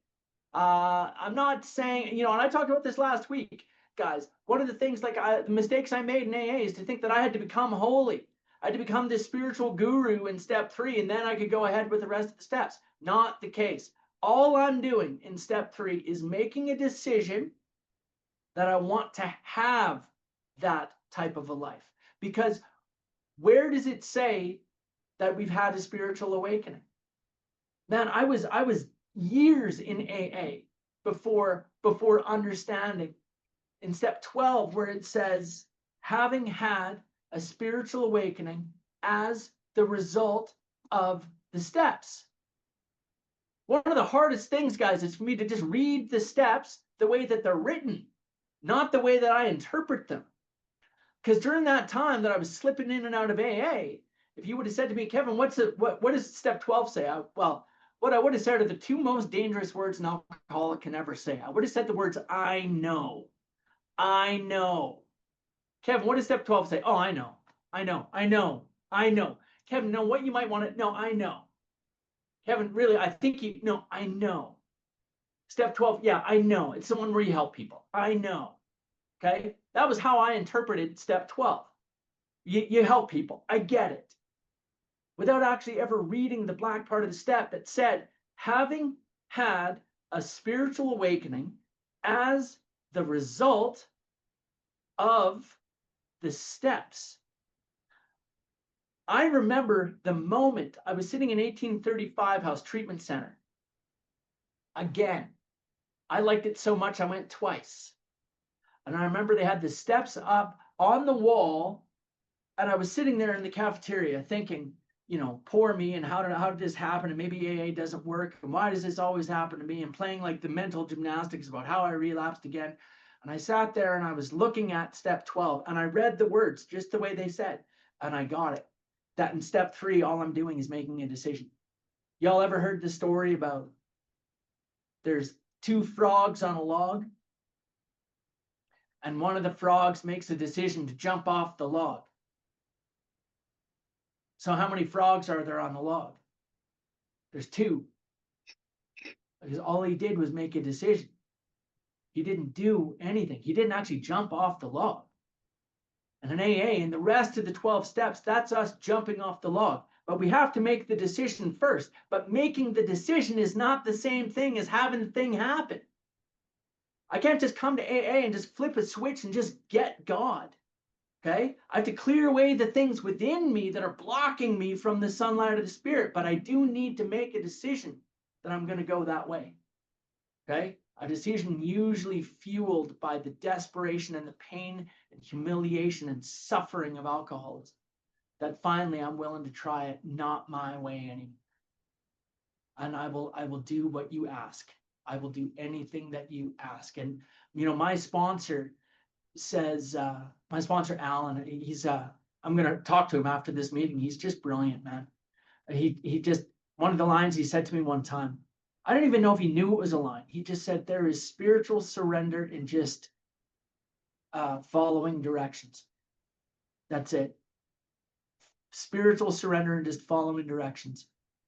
I'm not saying, and I talked about this last week, guys. One of the things, the mistakes I made in AA is to think that I had to become holy. I had to become this spiritual guru in step 3, and then I could go ahead with the rest of the steps. Not the case. All I'm doing in step 3 is making a decision that I want to have that type of a life. Because where does it say that we've had a spiritual awakening? Man, I was years in AA before understanding in step 12 where it says having had a spiritual awakening as the result of the steps. One of the hardest things, guys, is for me to just read the steps the way that they're written, not the way that I interpret them. Because during that time that I was slipping in and out of AA, if you would have said to me, Kevin, what does step 12 say? What I would have said are the two most dangerous words an alcoholic can ever say. I would have said the words, I know. I know. Kevin, what does step 12 say? Oh, I know. I know. I know. I know. Kevin, no, what you might want to know, I know. Kevin, really, I think you know, I know. Step 12, yeah, I know. It's the one where you help people. I know. Okay? That was how I interpreted step 12. You help people. I get it. Without actually ever reading the black part of the step that said, having had a spiritual awakening as the result of the steps. I remember the moment I was sitting in 1835 House Treatment Center. Again, I liked it so much I went twice. And I remember they had the steps up on the wall, and I was sitting there in the cafeteria thinking, poor me, and how did this happen? And maybe AA doesn't work, and why does this always happen to me? And playing like the mental gymnastics about how I relapsed again. And I sat there and I was looking at step 12, and I read the words just the way they said, and I got it. That in step 3, all I'm doing is making a decision. Y'all ever heard the story about there's 2 frogs on a log, and one of the frogs makes a decision to jump off the log? So how many frogs are there on the log? There's 2. Because all he did was make a decision. He didn't do anything. He didn't actually jump off the log. And in AA and the rest of the 12 steps, that's us jumping off the log. But we have to make the decision first. But making the decision is not the same thing as having the thing happen. I can't just come to AA and just flip a switch and just get God. Okay? I have to clear away the things within me that are blocking me from the sunlight of the Spirit. But I do need to make a decision that I'm going to go that way. Okay? A decision usually fueled by the desperation and the pain and humiliation and suffering of alcoholism. That finally I'm willing to try it not my way anymore. And I will do what you ask. I will do anything that you ask. And my sponsor says, my sponsor Alan, he's I'm gonna talk to him after this meeting. He's just brilliant, man. He just, one of the lines he said to me one time, I don't even know if he knew it was a line. He just said there is spiritual surrender in just following directions. That's it. Spiritual surrender and just following directions,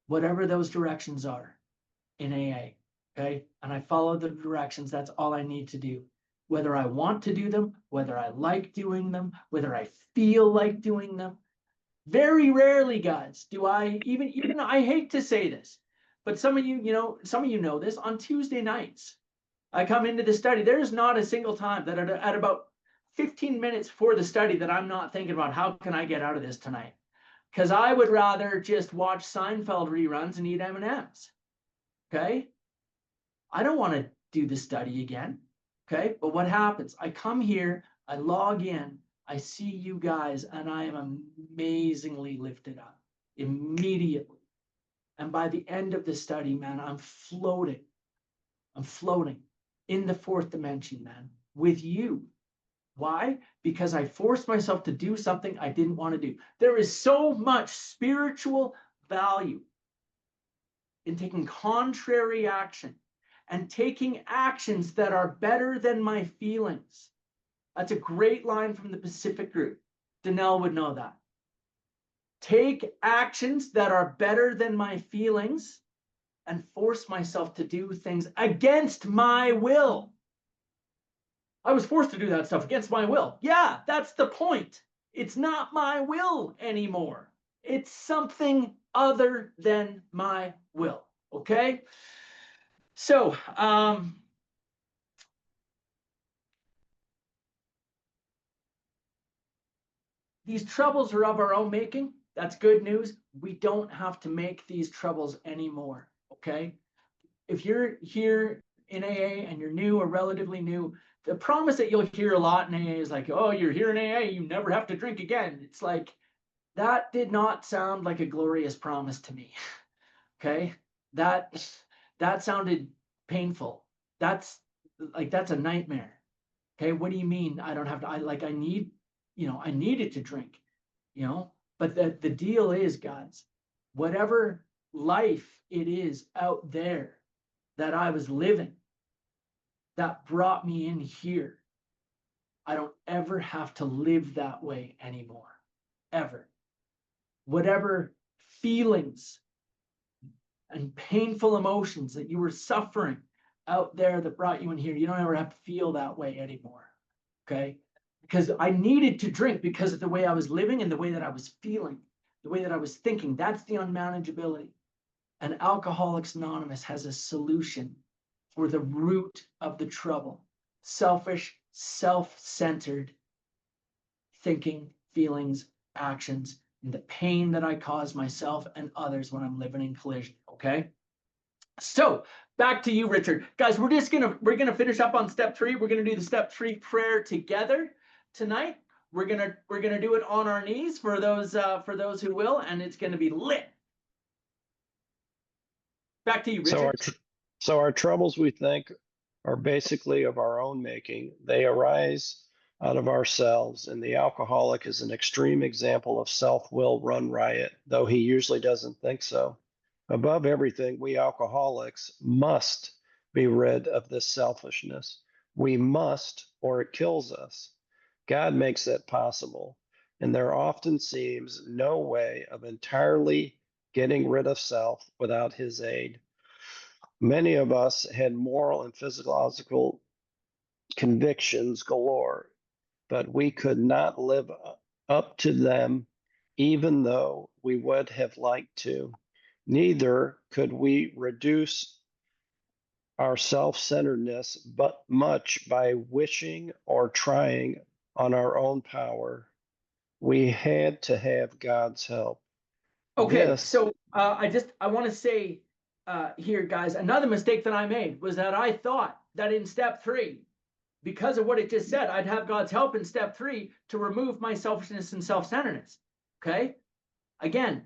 whatever those directions are in AA. Okay. And I follow the directions. That's all I need to do. Whether I want to do them, whether I like doing them, whether I feel like doing them. Very rarely, guys, do I even I hate to say this, but some of you know this, on Tuesday nights, I come into the study. There's not a single time that at about 15 minutes before the study that I'm not thinking about how can I get out of this tonight? Because I would rather just watch Seinfeld reruns and eat M&Ms. Okay? I don't want to do the study again. Okay? But what happens? I come here, I log in, I see you guys, and I am amazingly lifted up immediately. And by the end of the study, man, I'm floating. I'm floating in the fourth dimension, man, with you. Why? Because I forced myself to do something I didn't want to do. There is so much spiritual value in taking contrary action and taking actions that are better than my feelings. That's a great line from the Pacific Group. Danelle would know that. Take actions that are better than my feelings and force myself to do things against my will. I was forced to do that stuff against my will. Yeah, that's the point. It's not my will anymore. It's something other than my will. Okay? So, these troubles are of our own making. That's good news. We don't have to make these troubles anymore. Okay? If you're here in AA and you're new or relatively new, the promise that you'll hear a lot in AA is like, oh, you're here in AA, you never have to drink again. It's like, that did not sound like a glorious promise to me. Okay? That sounded painful. That's a nightmare. Okay? What do you mean I don't have to? I needed to drink, but the deal is, guys, whatever life it is out there that I was living that brought me in here, I don't ever have to live that way anymore, ever. Whatever feelings and painful emotions that you were suffering out there that brought you in here, you don't ever have to feel that way anymore, okay? Because I needed to drink because of the way I was living and the way that I was feeling, the way that I was thinking. That's the unmanageability. And Alcoholics Anonymous has a solution for the root of the trouble: selfish, self-centered thinking, feelings, actions, and the pain that I cause myself and others when I'm living in collision. Okay. So back to you, Richard. Guys, we're gonna finish up on step 3. We're gonna do the step 3 prayer together tonight. We're gonna do it on our knees for those who will, and it's gonna be lit. Back to you, Richard. So our troubles, we think, are basically of our own making. They arise out of ourselves, and the alcoholic is an extreme example of self-will run riot, though he usually doesn't think so. Above everything, we alcoholics must be rid of this selfishness. We must, or it kills us. God makes that possible, and there often seems no way of entirely getting rid of self without his aid. Many of us had moral and physiological convictions galore, but we could not live up to them, even though we would have liked to. Neither could we reduce our self-centeredness but much by wishing or trying on our own power. We had to have God's help. Okay, so I want to say here, guys, another mistake that I made was that I thought that in step 3, because of what it just said, I'd have God's help in step 3 to remove my selfishness and self-centeredness. Okay? Again,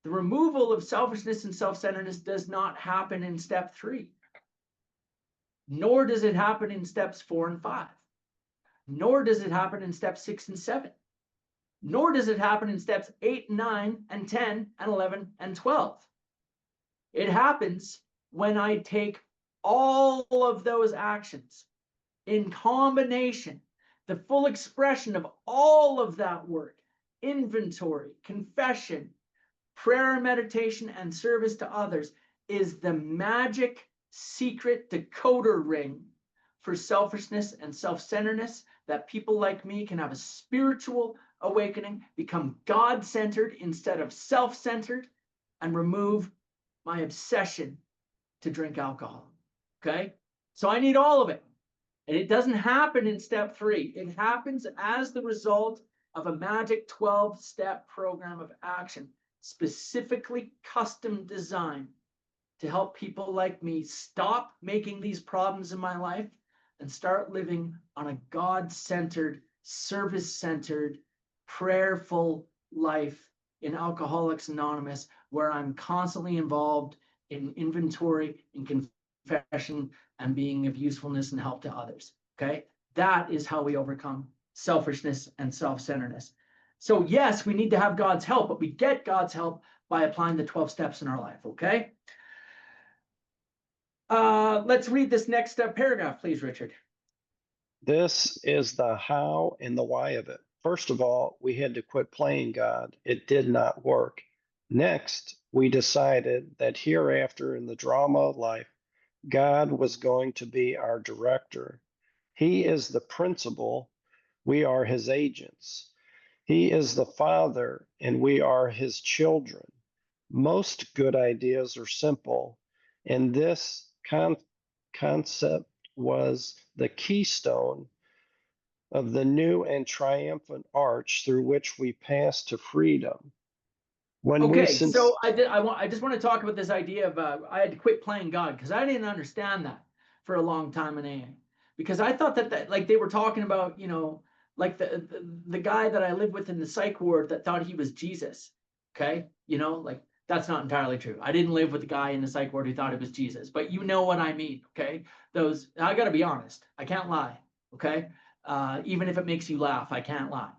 the removal of selfishness and self-centeredness does not happen in step 3. Nor does it happen in steps 4 and 5. Nor does it happen in steps 6 and 7. Nor does it happen in steps 8, 9, and 10, and 11, and 12. It happens when I take all of those actions in combination, the full expression of all of that work, inventory, confession, prayer, meditation, and service to others, is the magic secret decoder ring for selfishness and self-centeredness, that people like me can have a spiritual awakening, become God-centered instead of self-centered, and remove my obsession to drink alcohol. Okay? So I need all of it. And it doesn't happen in step 3. It happens as the result of a magic 12-step program of action, specifically custom designed to help people like me stop making these problems in my life and start living on a God-centered, service-centered, prayerful life in Alcoholics Anonymous, where I'm constantly involved in inventory, in confession, and being of usefulness and help to others. Okay? That is how we overcome selfishness and self-centeredness. So yes, we need to have God's help, but we get God's help by applying the 12 steps in our life. Okay? Let's read this next paragraph, please, Richard. This is the how and the why of it. First of all, we had to quit playing God. It did not work. Next, we decided that hereafter in the drama of life, God was going to be our director. He is the principal. We are his agents. He is the father, and we are his children. Most good ideas are simple, and this concept was the keystone of the new and triumphant arch through which we pass to freedom. Okay, so I just want to talk about this idea of I had to quit playing God, because I didn't understand that for a long time in AA, because I thought that like they were talking about, you know, like the guy that I lived with in the psych ward that thought he was Jesus. Okay, you know, like that's not entirely true. I didn't live with the guy in the psych ward who thought it was Jesus, but you know what I mean. Okay, those, I got to be honest, I can't lie. Okay, even if it makes you laugh, I can't lie.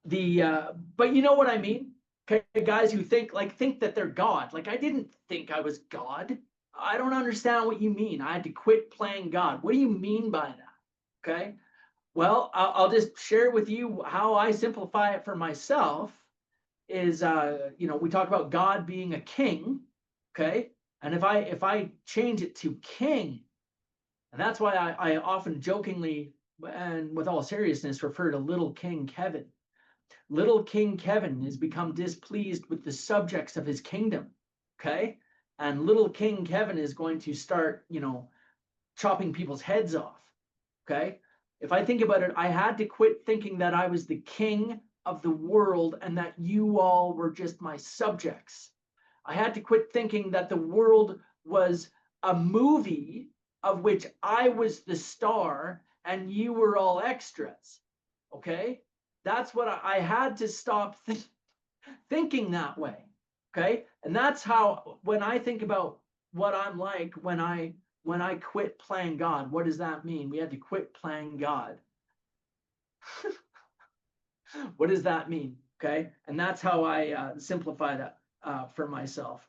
But you know what I mean? Okay, guys who think that they're God. Like, I didn't think I was God. I don't understand what you mean. I had to quit playing God. What do you mean by that? Okay. Well, I'll just share with you how I simplify it for myself. Is you know, we talk about God being a king. Okay. And if I change it to king, and that's why I often jokingly and with all seriousness refer to little King Kevin. Little King Kevin has become displeased with the subjects of his kingdom. Okay. And little King Kevin is going to start, you know, chopping people's heads off. Okay. If I think about it, I had to quit thinking that I was the king of the world and that you all were just my subjects. I had to quit thinking that the world was a movie of which I was the star and you were all extras. Okay. That's what I had to stop thinking that way. Okay. And that's how, when I think about what I'm like when I quit playing God, what does that mean? We had to quit playing God. What does that mean? Okay. And that's how I simplify that for myself.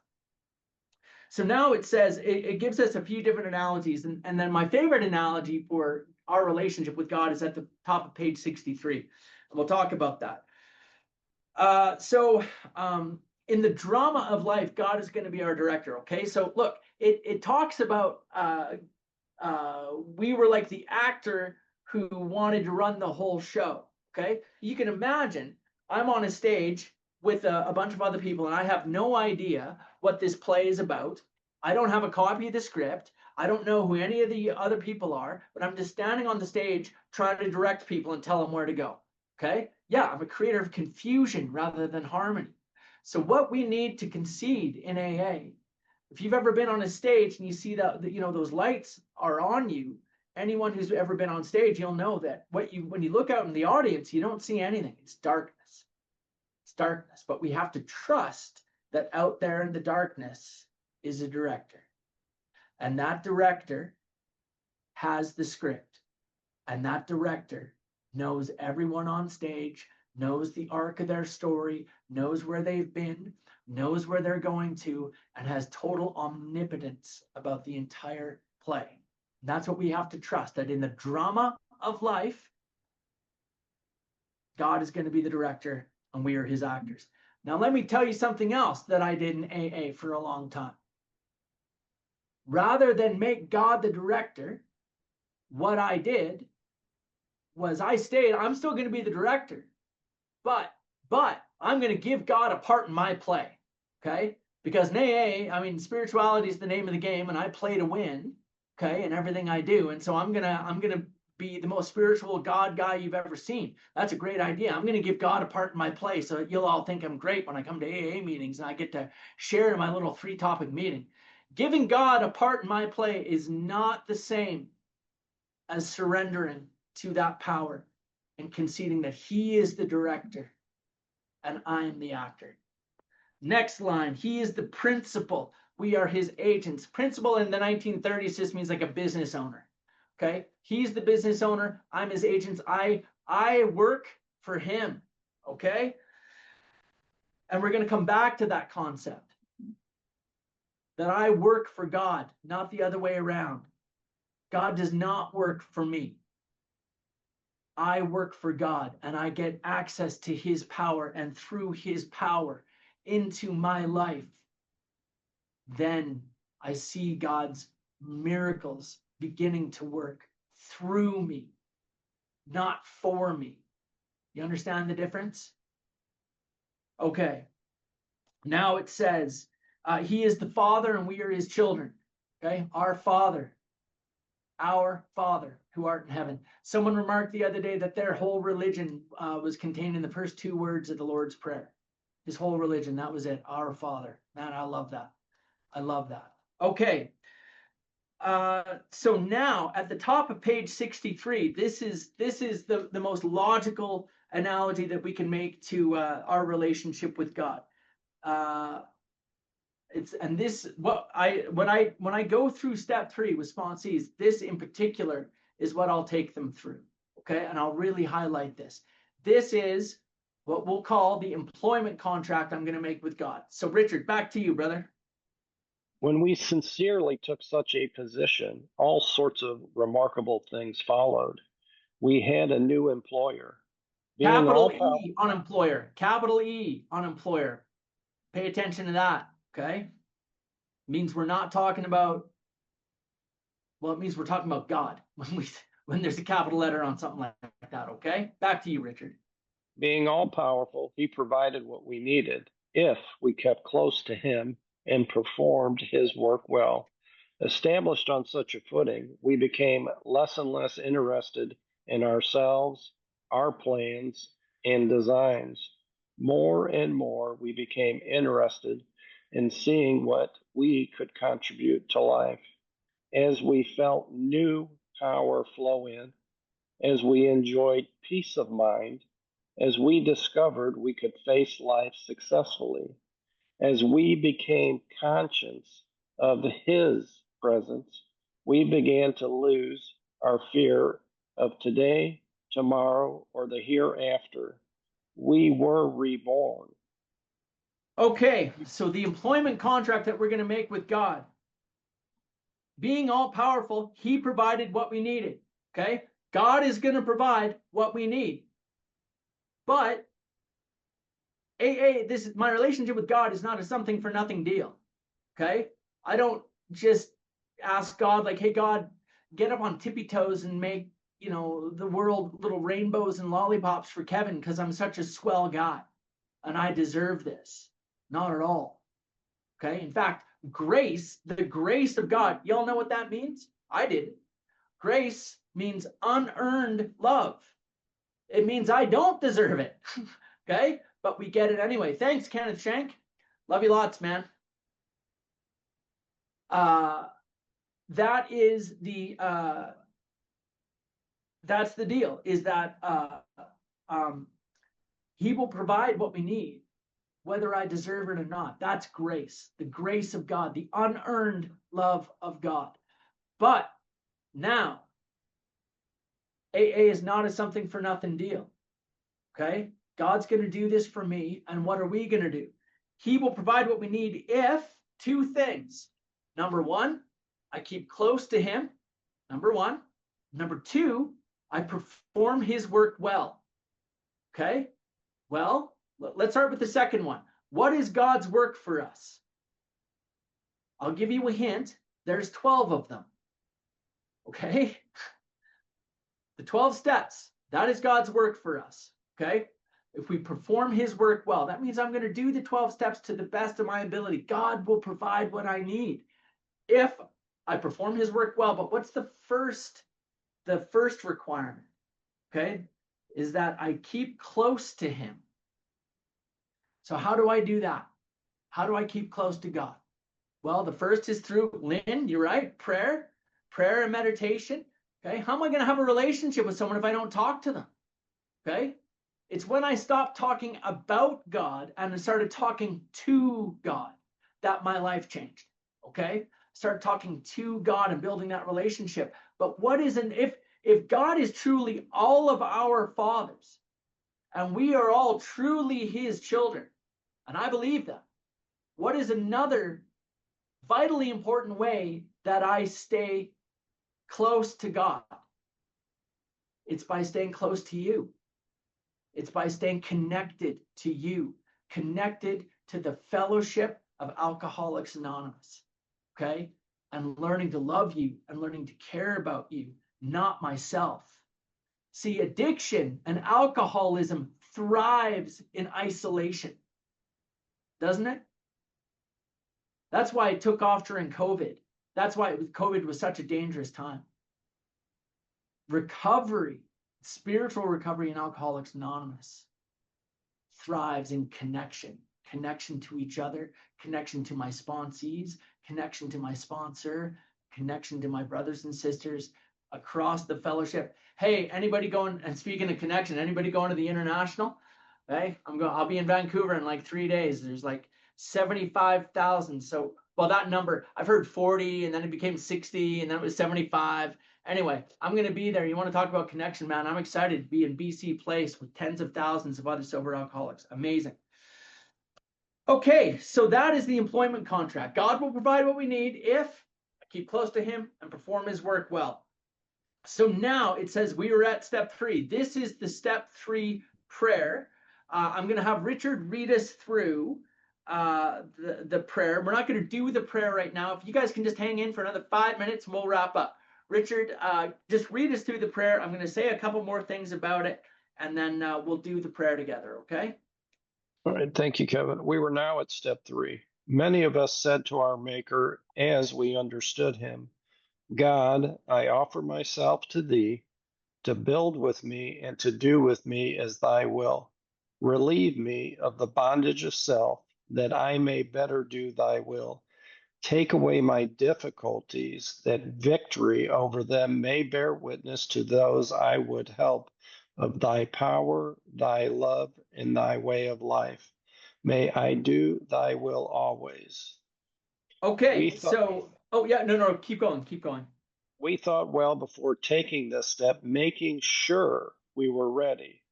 So now it says, it gives us a few different analogies. And then my favorite analogy for our relationship with God is at the top of page 63. And we'll talk about that. In the drama of life, God is going to be our director. Okay. So look, it talks about we were like the actor who wanted to run the whole show. Okay. You can imagine I'm on a stage with a bunch of other people and I have no idea what this play is about. I don't have a copy of the script. I don't know who any of the other people are, but I'm just standing on the stage trying to direct people and tell them where to go. Okay. Yeah, I'm a creator of confusion rather than harmony. So what we need to concede in AA, if you've ever been on a stage and you see that, you know, those lights are on you, anyone who's ever been on stage, you'll know that when you look out in the audience, you don't see anything. It's darkness. It's darkness. But we have to trust that out there in the darkness is a director. And that director has the script. And that director knows everyone on stage, knows the arc of their story, knows where they've been, knows where they're going to, and has total omnipotence about the entire play. And that's what we have to trust, that in the drama of life, God is going to be the director and we are his actors. Now, let me tell you something else that I did in AA for a long time. Rather than make God the director, what I did was I'm still going to be the director, but I'm going to give God a part in my play. Okay. Because in AA, I mean, spirituality is the name of the game and I play to win. Okay. And everything I do. And so I'm going to be the most spiritual God guy you've ever seen. That's a great idea. I'm going to give God a part in my play so you'll all think I'm great when I come to AA meetings and I get to share in my little 3-topic meeting. Giving God a part in my play is not the same as surrendering to that power and conceding that he is the director and I am the actor. Next line, he is the principal. We are his agents. Principal in the 1930s just means like a business owner. Okay, he's the business owner. I'm his agents. I work for him. Okay, and we're going to come back to that concept that I work for God, not the other way around. God does not work for me. I work for God and I get access to his power, and through his power into my life, then I see God's miracles beginning to work through me, not for me. You understand the difference? Okay. Now it says, he is the Father and we are his children. Okay. Our Father who art in heaven. Someone remarked the other day that their whole religion was contained in the first 2 words of the Lord's Prayer. His whole religion, that was it. Our Father. Man, I love that. I love that. Okay. So now at the top of page 63, this is the most logical analogy that we can make to our relationship with God. When I go through step 3 with sponsees, this in particular is what I'll take them through. Okay, and I'll really highlight this. This is what we'll call the employment contract I'm going to make with God. So Richard, back to you, brother. When we sincerely took such a position, all sorts of remarkable things followed. We had a new employer. Capital E on employer. Capital E on employer. Pay attention to that, okay? Means we're not talking about, well, it means we're talking about God when there's a capital letter on something like that, okay? Back to you, Richard. Being all powerful, he provided what we needed if we kept close to him and performed his work well. Established on such a footing, we became less and less interested in ourselves, our plans, and designs. More and more, we became interested in seeing what we could contribute to life. As we felt new power flow in, as we enjoyed peace of mind, as we discovered we could face life successfully, as we became conscious of his presence, we began to lose our fear of today, tomorrow, or the hereafter. We were reborn. Okay, so the employment contract that we're going to make with God, being all powerful, he provided what we needed. Okay, God is going to provide what we need. But my relationship with God is not a something for nothing deal. Okay, I don't just ask God like, hey God, get up on tippy toes and make the world little rainbows and lollipops for Kevin because I'm such a swell guy and I deserve this. Not at all. Okay, in fact, grace, the grace of God, y'all know what that means? I didn't. Grace means unearned love. It means I don't deserve it. Okay, but we get it anyway. Thanks, Kenneth Shank. Love you lots, man. That is that's the deal, is that he will provide what we need, whether I deserve it or not. That's grace, the grace of God, the unearned love of God. But now, AA is not a something for nothing deal. Okay, God's going to do this for me. And what are we going to do? He will provide what we need if two things. Number one, I keep close to him. Number one. Number two, I perform his work well. Okay? Well, let's start with the second one. What is God's work for us? I'll give you a hint. There's 12 of them. Okay? The 12 steps, that is God's work for us. Okay? If we perform his work well, that means I'm going to do the 12 steps to the best of my ability. God will provide what I need if I perform his work well. But what's the first requirement? Okay? Is that I keep close to him. So how do I do that? How do I keep close to God? Well, the first is through, Lynn, you're right, prayer and meditation. Okay, how am I going to have a relationship with someone if I don't talk to them? Okay, it's when I stopped talking about God and I started talking to God that my life changed. Okay, start talking to God and building that relationship. But what is if God is truly all of our fathers and we are all truly his children, and I believe that, what is another vitally important way that I stay close to God? It's by staying close to you. It's by staying connected to you, connected to the fellowship of Alcoholics Anonymous, okay? And learning to love you and learning to care about you, not myself. See, addiction and alcoholism thrives in isolation, doesn't it? That's why it took off during COVID. That's why COVID was such a dangerous time. Recovery, spiritual recovery in Alcoholics Anonymous thrives in connection to each other, connection to my sponsees, connection to my sponsor, connection to my brothers and sisters across the fellowship. Hey, anybody going, and speaking of connection, anybody going to the International? Hey, I'll be in Vancouver in like 3 days. There's like 75,000. So, well, that number, I've heard 40 and then it became 60 and then it was 75. Anyway, I'm going to be there. You want to talk about connection, man? I'm excited to be in BC Place with tens of thousands of other sober alcoholics. Amazing. Okay, so that is the employment contract. God will provide what we need if I keep close to him and perform his work well. So now it says we are at step 3. This is the step 3 prayer. I'm going to have Richard read us through the prayer. We're not going to do the prayer right now. If you guys can just hang in for another 5 minutes and we'll wrap up. Richard, just read us through the prayer. I'm going to say a couple more things about it, and then we'll do the prayer together, okay? All right, thank you, Kevin. We were now at step 3. Many of us said to our Maker as we understood him, God, I offer myself to thee to build with me and to do with me as thy will. Relieve me of the bondage of self, that I may better do thy will. Take away my difficulties, that victory over them may bear witness to those I would help of thy power, thy love, and thy way of life. May I do thy will always. Okay, oh yeah, no, keep going. We thought well before taking this step, making sure we were ready,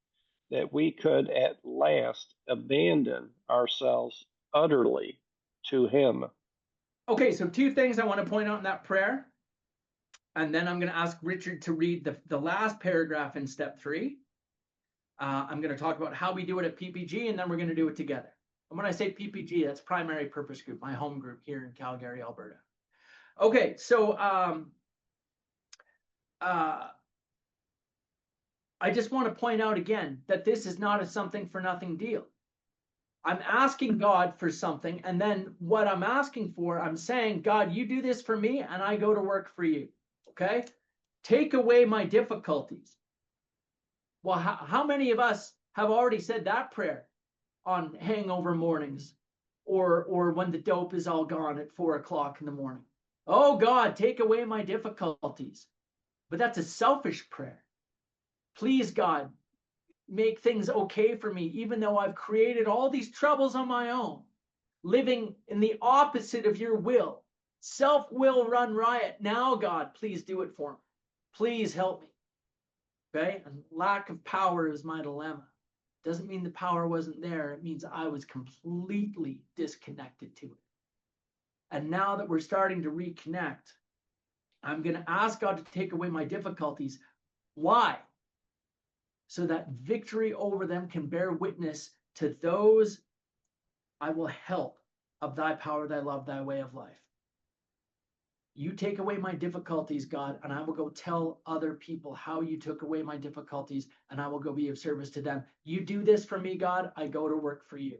that we could at last abandon ourselves utterly to him. Okay, so 2 things I want to point out in that prayer. And then I'm going to ask Richard to read the last paragraph in step 3. I'm going to talk about how we do it at PPG, and then we're going to do it together. And when I say PPG, that's Primary Purpose Group, my home group here in Calgary, Alberta. Okay, so I just want to point out again that this is not a something for nothing deal. I'm asking God for something, and then what I'm asking for, I'm saying, God, you do this for me, and I go to work for you. Okay? Take away my difficulties. Well, how many of us have already said that prayer on hangover mornings or when the dope is all gone at 4 o'clock in the morning? Oh God, take away my difficulties. But that's a selfish prayer. Please, God, make things okay for me, even though I've created all these troubles on my own, living in the opposite of your will. Self-will run riot. Now, God, please do it for me. Please help me. Okay? And lack of power is my dilemma. Doesn't mean the power wasn't there. It means I was completely disconnected to it. And now that we're starting to reconnect, I'm going to ask God to take away my difficulties. Why? So that victory over them can bear witness to those I will help of thy power, thy love, thy way of life. You take away my difficulties, God, and I will go tell other people how you took away my difficulties, and I will go be of service to them. You do this for me, God, I go to work for you.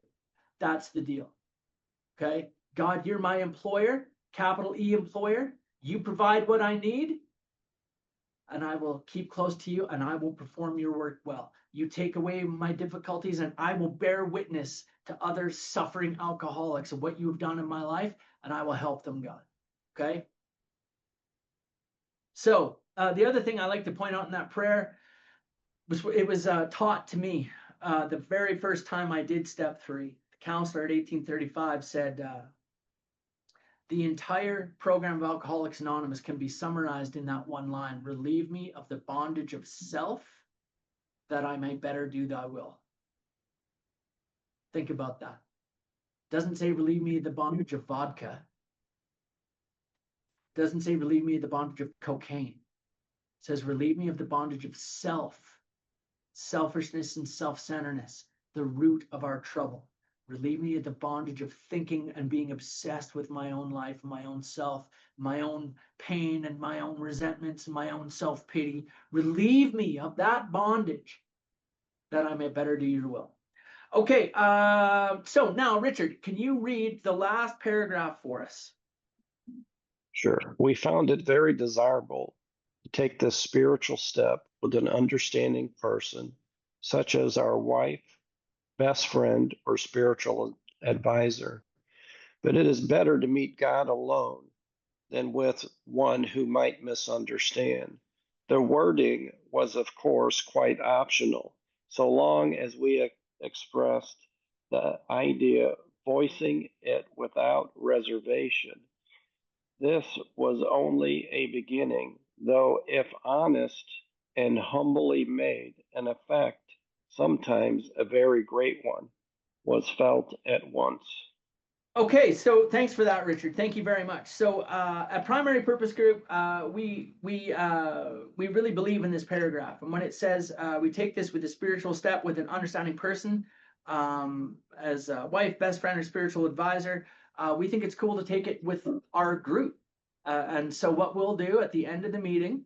That's the deal. Okay? God, you're my employer, capital E employer. You provide what I need, and I will keep close to you, and I will perform your work well. You take away my difficulties, and I will bear witness to other suffering alcoholics of what you have done in my life, and I will help them, God. Okay? So the other thing I like to point out in that prayer was it was taught to me the very first time I did step 3. The counselor at 1835 said, the entire program of Alcoholics Anonymous can be summarized in that one line: relieve me of the bondage of self, that I may better do thy will. Think about that. Doesn't say relieve me of the bondage of vodka. Doesn't say relieve me of the bondage of cocaine. It says relieve me of the bondage of self. Selfishness and self-centeredness, the root of our trouble. Relieve me of the bondage of thinking and being obsessed with my own life, my own self, my own pain and my own resentments and my own self-pity. Relieve me of that bondage, that I may better do your will. Okay, so now, Richard, can you read the last paragraph for us? Sure. We found it very desirable to take this spiritual step with an understanding person, such as our wife, best friend, or spiritual advisor. But it is better to meet God alone than with one who might misunderstand. The wording was, of course, quite optional, so long as we expressed the idea, voicing it without reservation. This was only a beginning, though, if honest and humbly made, an effect, sometimes a very great one, was felt at once. Okay, so thanks for that, Richard. Thank you very much. So at Primary Purpose Group, we really believe in this paragraph. And when it says we take this with a spiritual step with an understanding person, as a wife, best friend, or spiritual advisor, we think it's cool to take it with our group. And so what we'll do at the end of the meeting,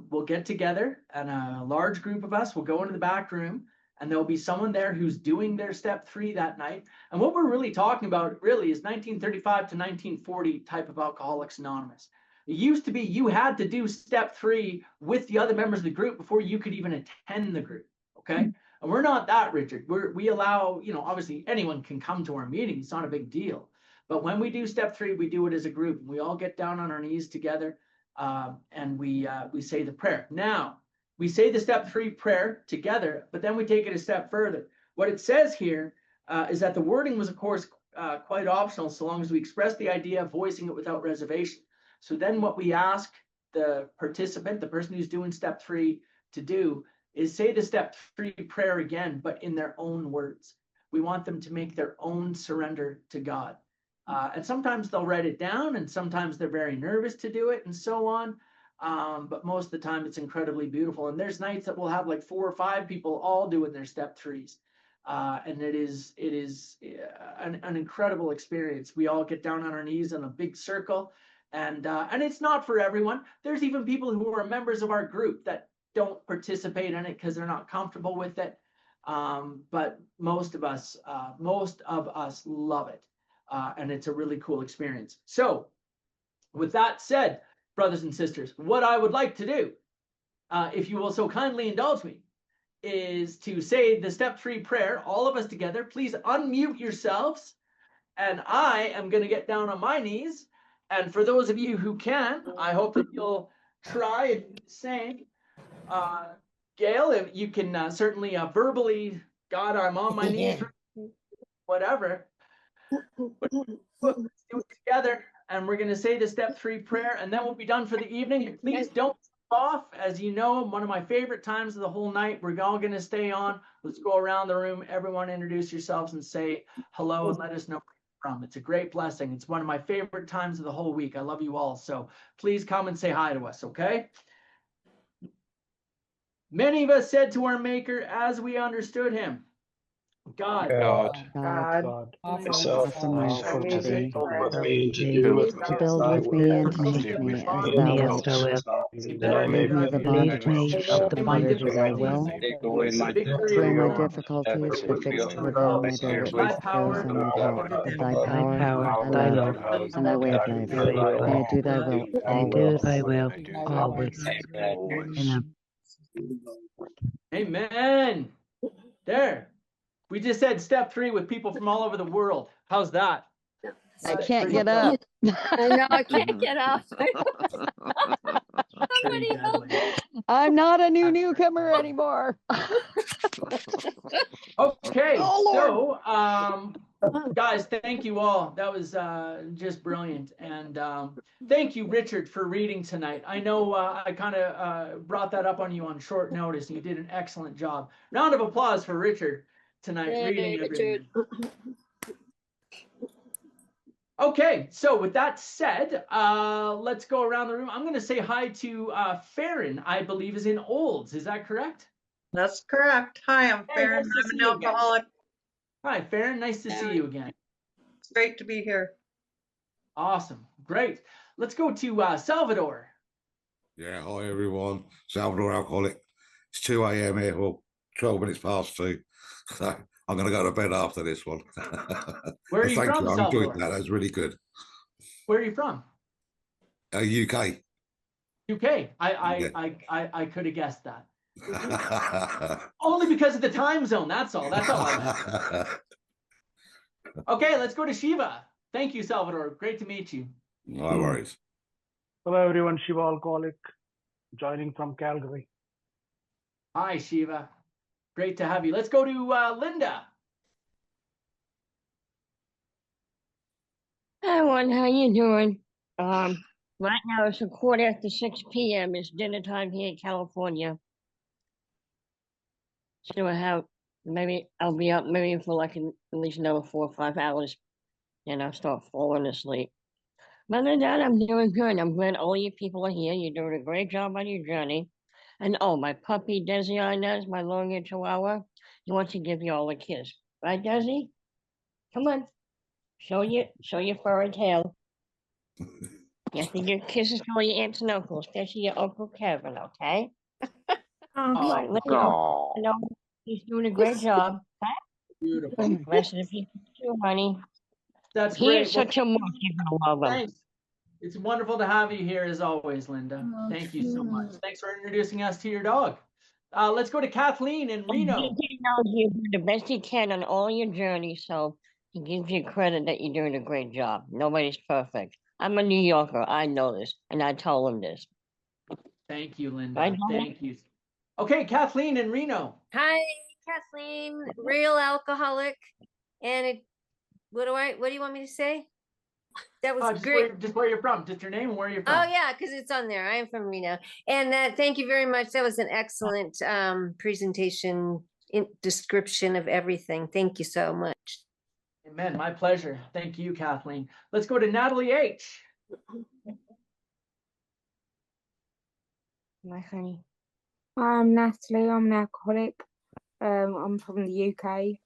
we'll get together, and a large group of us will go into the back room, and there'll be someone there who's doing their step 3 that night. And what we're really talking about really is 1935 to 1940 type of Alcoholics Anonymous. It used to be you had to do step 3 with the other members of the group before you could even attend the group. Okay. And we're not that, Richard. We allow, obviously anyone can come to our meeting. It's not a big deal. But when we do step 3, we do it as a group. We all get down on our knees together, and we say the prayer. Now, we say the step 3 prayer together, but then we take it a step further. What it says here is that the wording was, of course, quite optional, so long as we express the idea of voicing it without reservation. So then what we ask the participant, the person who's doing step 3, to do is say the step 3 prayer again, but in their own words. We want them to make their own surrender to God. And sometimes they'll write it down, and sometimes they're very nervous to do it, and so on. But most of the time it's incredibly beautiful. And there's nights that we'll have like 4 or 5 people all doing their step 3s. And it is an incredible experience. We all get down on our knees in a big circle, and it's not for everyone. There's even people who are members of our group that don't participate in it because they're not comfortable with it. But most of us love it. And it's a really cool experience. So with that said, brothers and sisters, what I would like to do, if you will so kindly indulge me, is to say the step 3 prayer, all of us together. Please unmute yourselves, and I am going to get down on my knees. And for those of you who can, I hope that you'll try and do the same. Gail, if you can certainly verbally, God, I'm on my knees, whatever. Let's do it together. And we're going to say the step 3 prayer, and then we'll be done for the evening. And please don't off. As you know, one of my favorite times of the whole night. We're all going to stay on. Let's go around the room. Everyone introduce yourselves and say hello and let us know where you're from. It's a great blessing. It's one of my favorite times of the whole week. I love you all. So please come and say hi to us, okay? Many of us said to our Maker as we understood him, God, God, myself, for today, with me to do with me to as build thy with me will, and to make me as give thou me wilt. understanding that I may Give me the bondage of the my bondage of thy will. difficulties, the victory Through my within, difficulties, the victory within my bear thy witness power, those on my power, of thy power, power, thy thy love, love, and thy way of life. May I do thy will, always. thy will, always. Amen. Amen. There. We just said step 3 with people from all over the world. How's that? I can't get up. I know, I can't get up. Pretty Somebody deadly. I'm not a newcomer anymore. Okay, Oh, so guys, thank you all. That was just brilliant. And thank you, Richard, for reading tonight. I know I kind of brought that up on you on short notice. You did an excellent job. Round of applause for Richard tonight, Yay, reading Richard. everything. Okay, so with that said, let's go around the room. I'm going to say hi to Farron, I believe is in Olds. Is that correct? That's correct. Hi, I'm Hey, Farron. nice to I'm see an you again. alcoholic. Hi, Farron. Nice to see you again. It's great to be here. Awesome. Great. Let's go to Salvador. Yeah, hi everyone. Salvador Alcoholic. It's 2 a.m. here, well, 12 minutes past 2. So I'm going to go to bed after this one. Where are you Thank from, you. I Salvador? enjoyed that. That was really good. Where are you from? UK. UK. I could have guessed that. Only because of the time zone. That's all. That's all I meant. Okay, let's go to Shiva. Thank you, Salvador. Great to meet you. No worries. Hello everyone, Shiva Alcoholic, joining from Calgary. Hi, Shiva. Great to have you. Let's go to Linda. Hi, everyone. How you doing? Right now it's a 6:15 p.m. It's dinner time here in California. So maybe I'll be up maybe for like at least another 4 or 5 hours, and I'll start falling asleep. But other than that, I'm doing good. I'm glad all you people are here. You're doing a great job on your journey. And oh, my puppy Desi Inez, my long-eared Chihuahua, he wants to give you all a kiss. Right, Desi? Come on. Show your furry tail. You have to give kisses to all your aunts and uncles, especially your Uncle Kevin, okay? Come on, let Aw. him know he's doing a great job. Beautiful. Rest of the people too, honey. That's He great. is such a much. You're gonna love him. Thanks. It's wonderful to have you here as always, Linda. Thank you so much. Thanks for introducing us to your dog. Let's go to Kathleen in Reno. He knows you do the best he can on all your journey, so he gives you credit that you're doing a great job. Nobody's perfect. I'm a New Yorker. I know this, and I told him this. Thank you, Linda. Right, Donna? Thank you. Okay, Kathleen in Reno. Hi, Kathleen, real alcoholic. And what do you want me to say? That was great. Just where you're from, just your name and where you're from. Oh yeah, because it's on there. I am from Reno. And thank you very much. That was an excellent presentation description of everything. Thank you so much. Amen. My pleasure. Thank you, Kathleen. Let's go to Natalie H. My honey. I'm Natalie. I'm an alcoholic. I'm from the UK.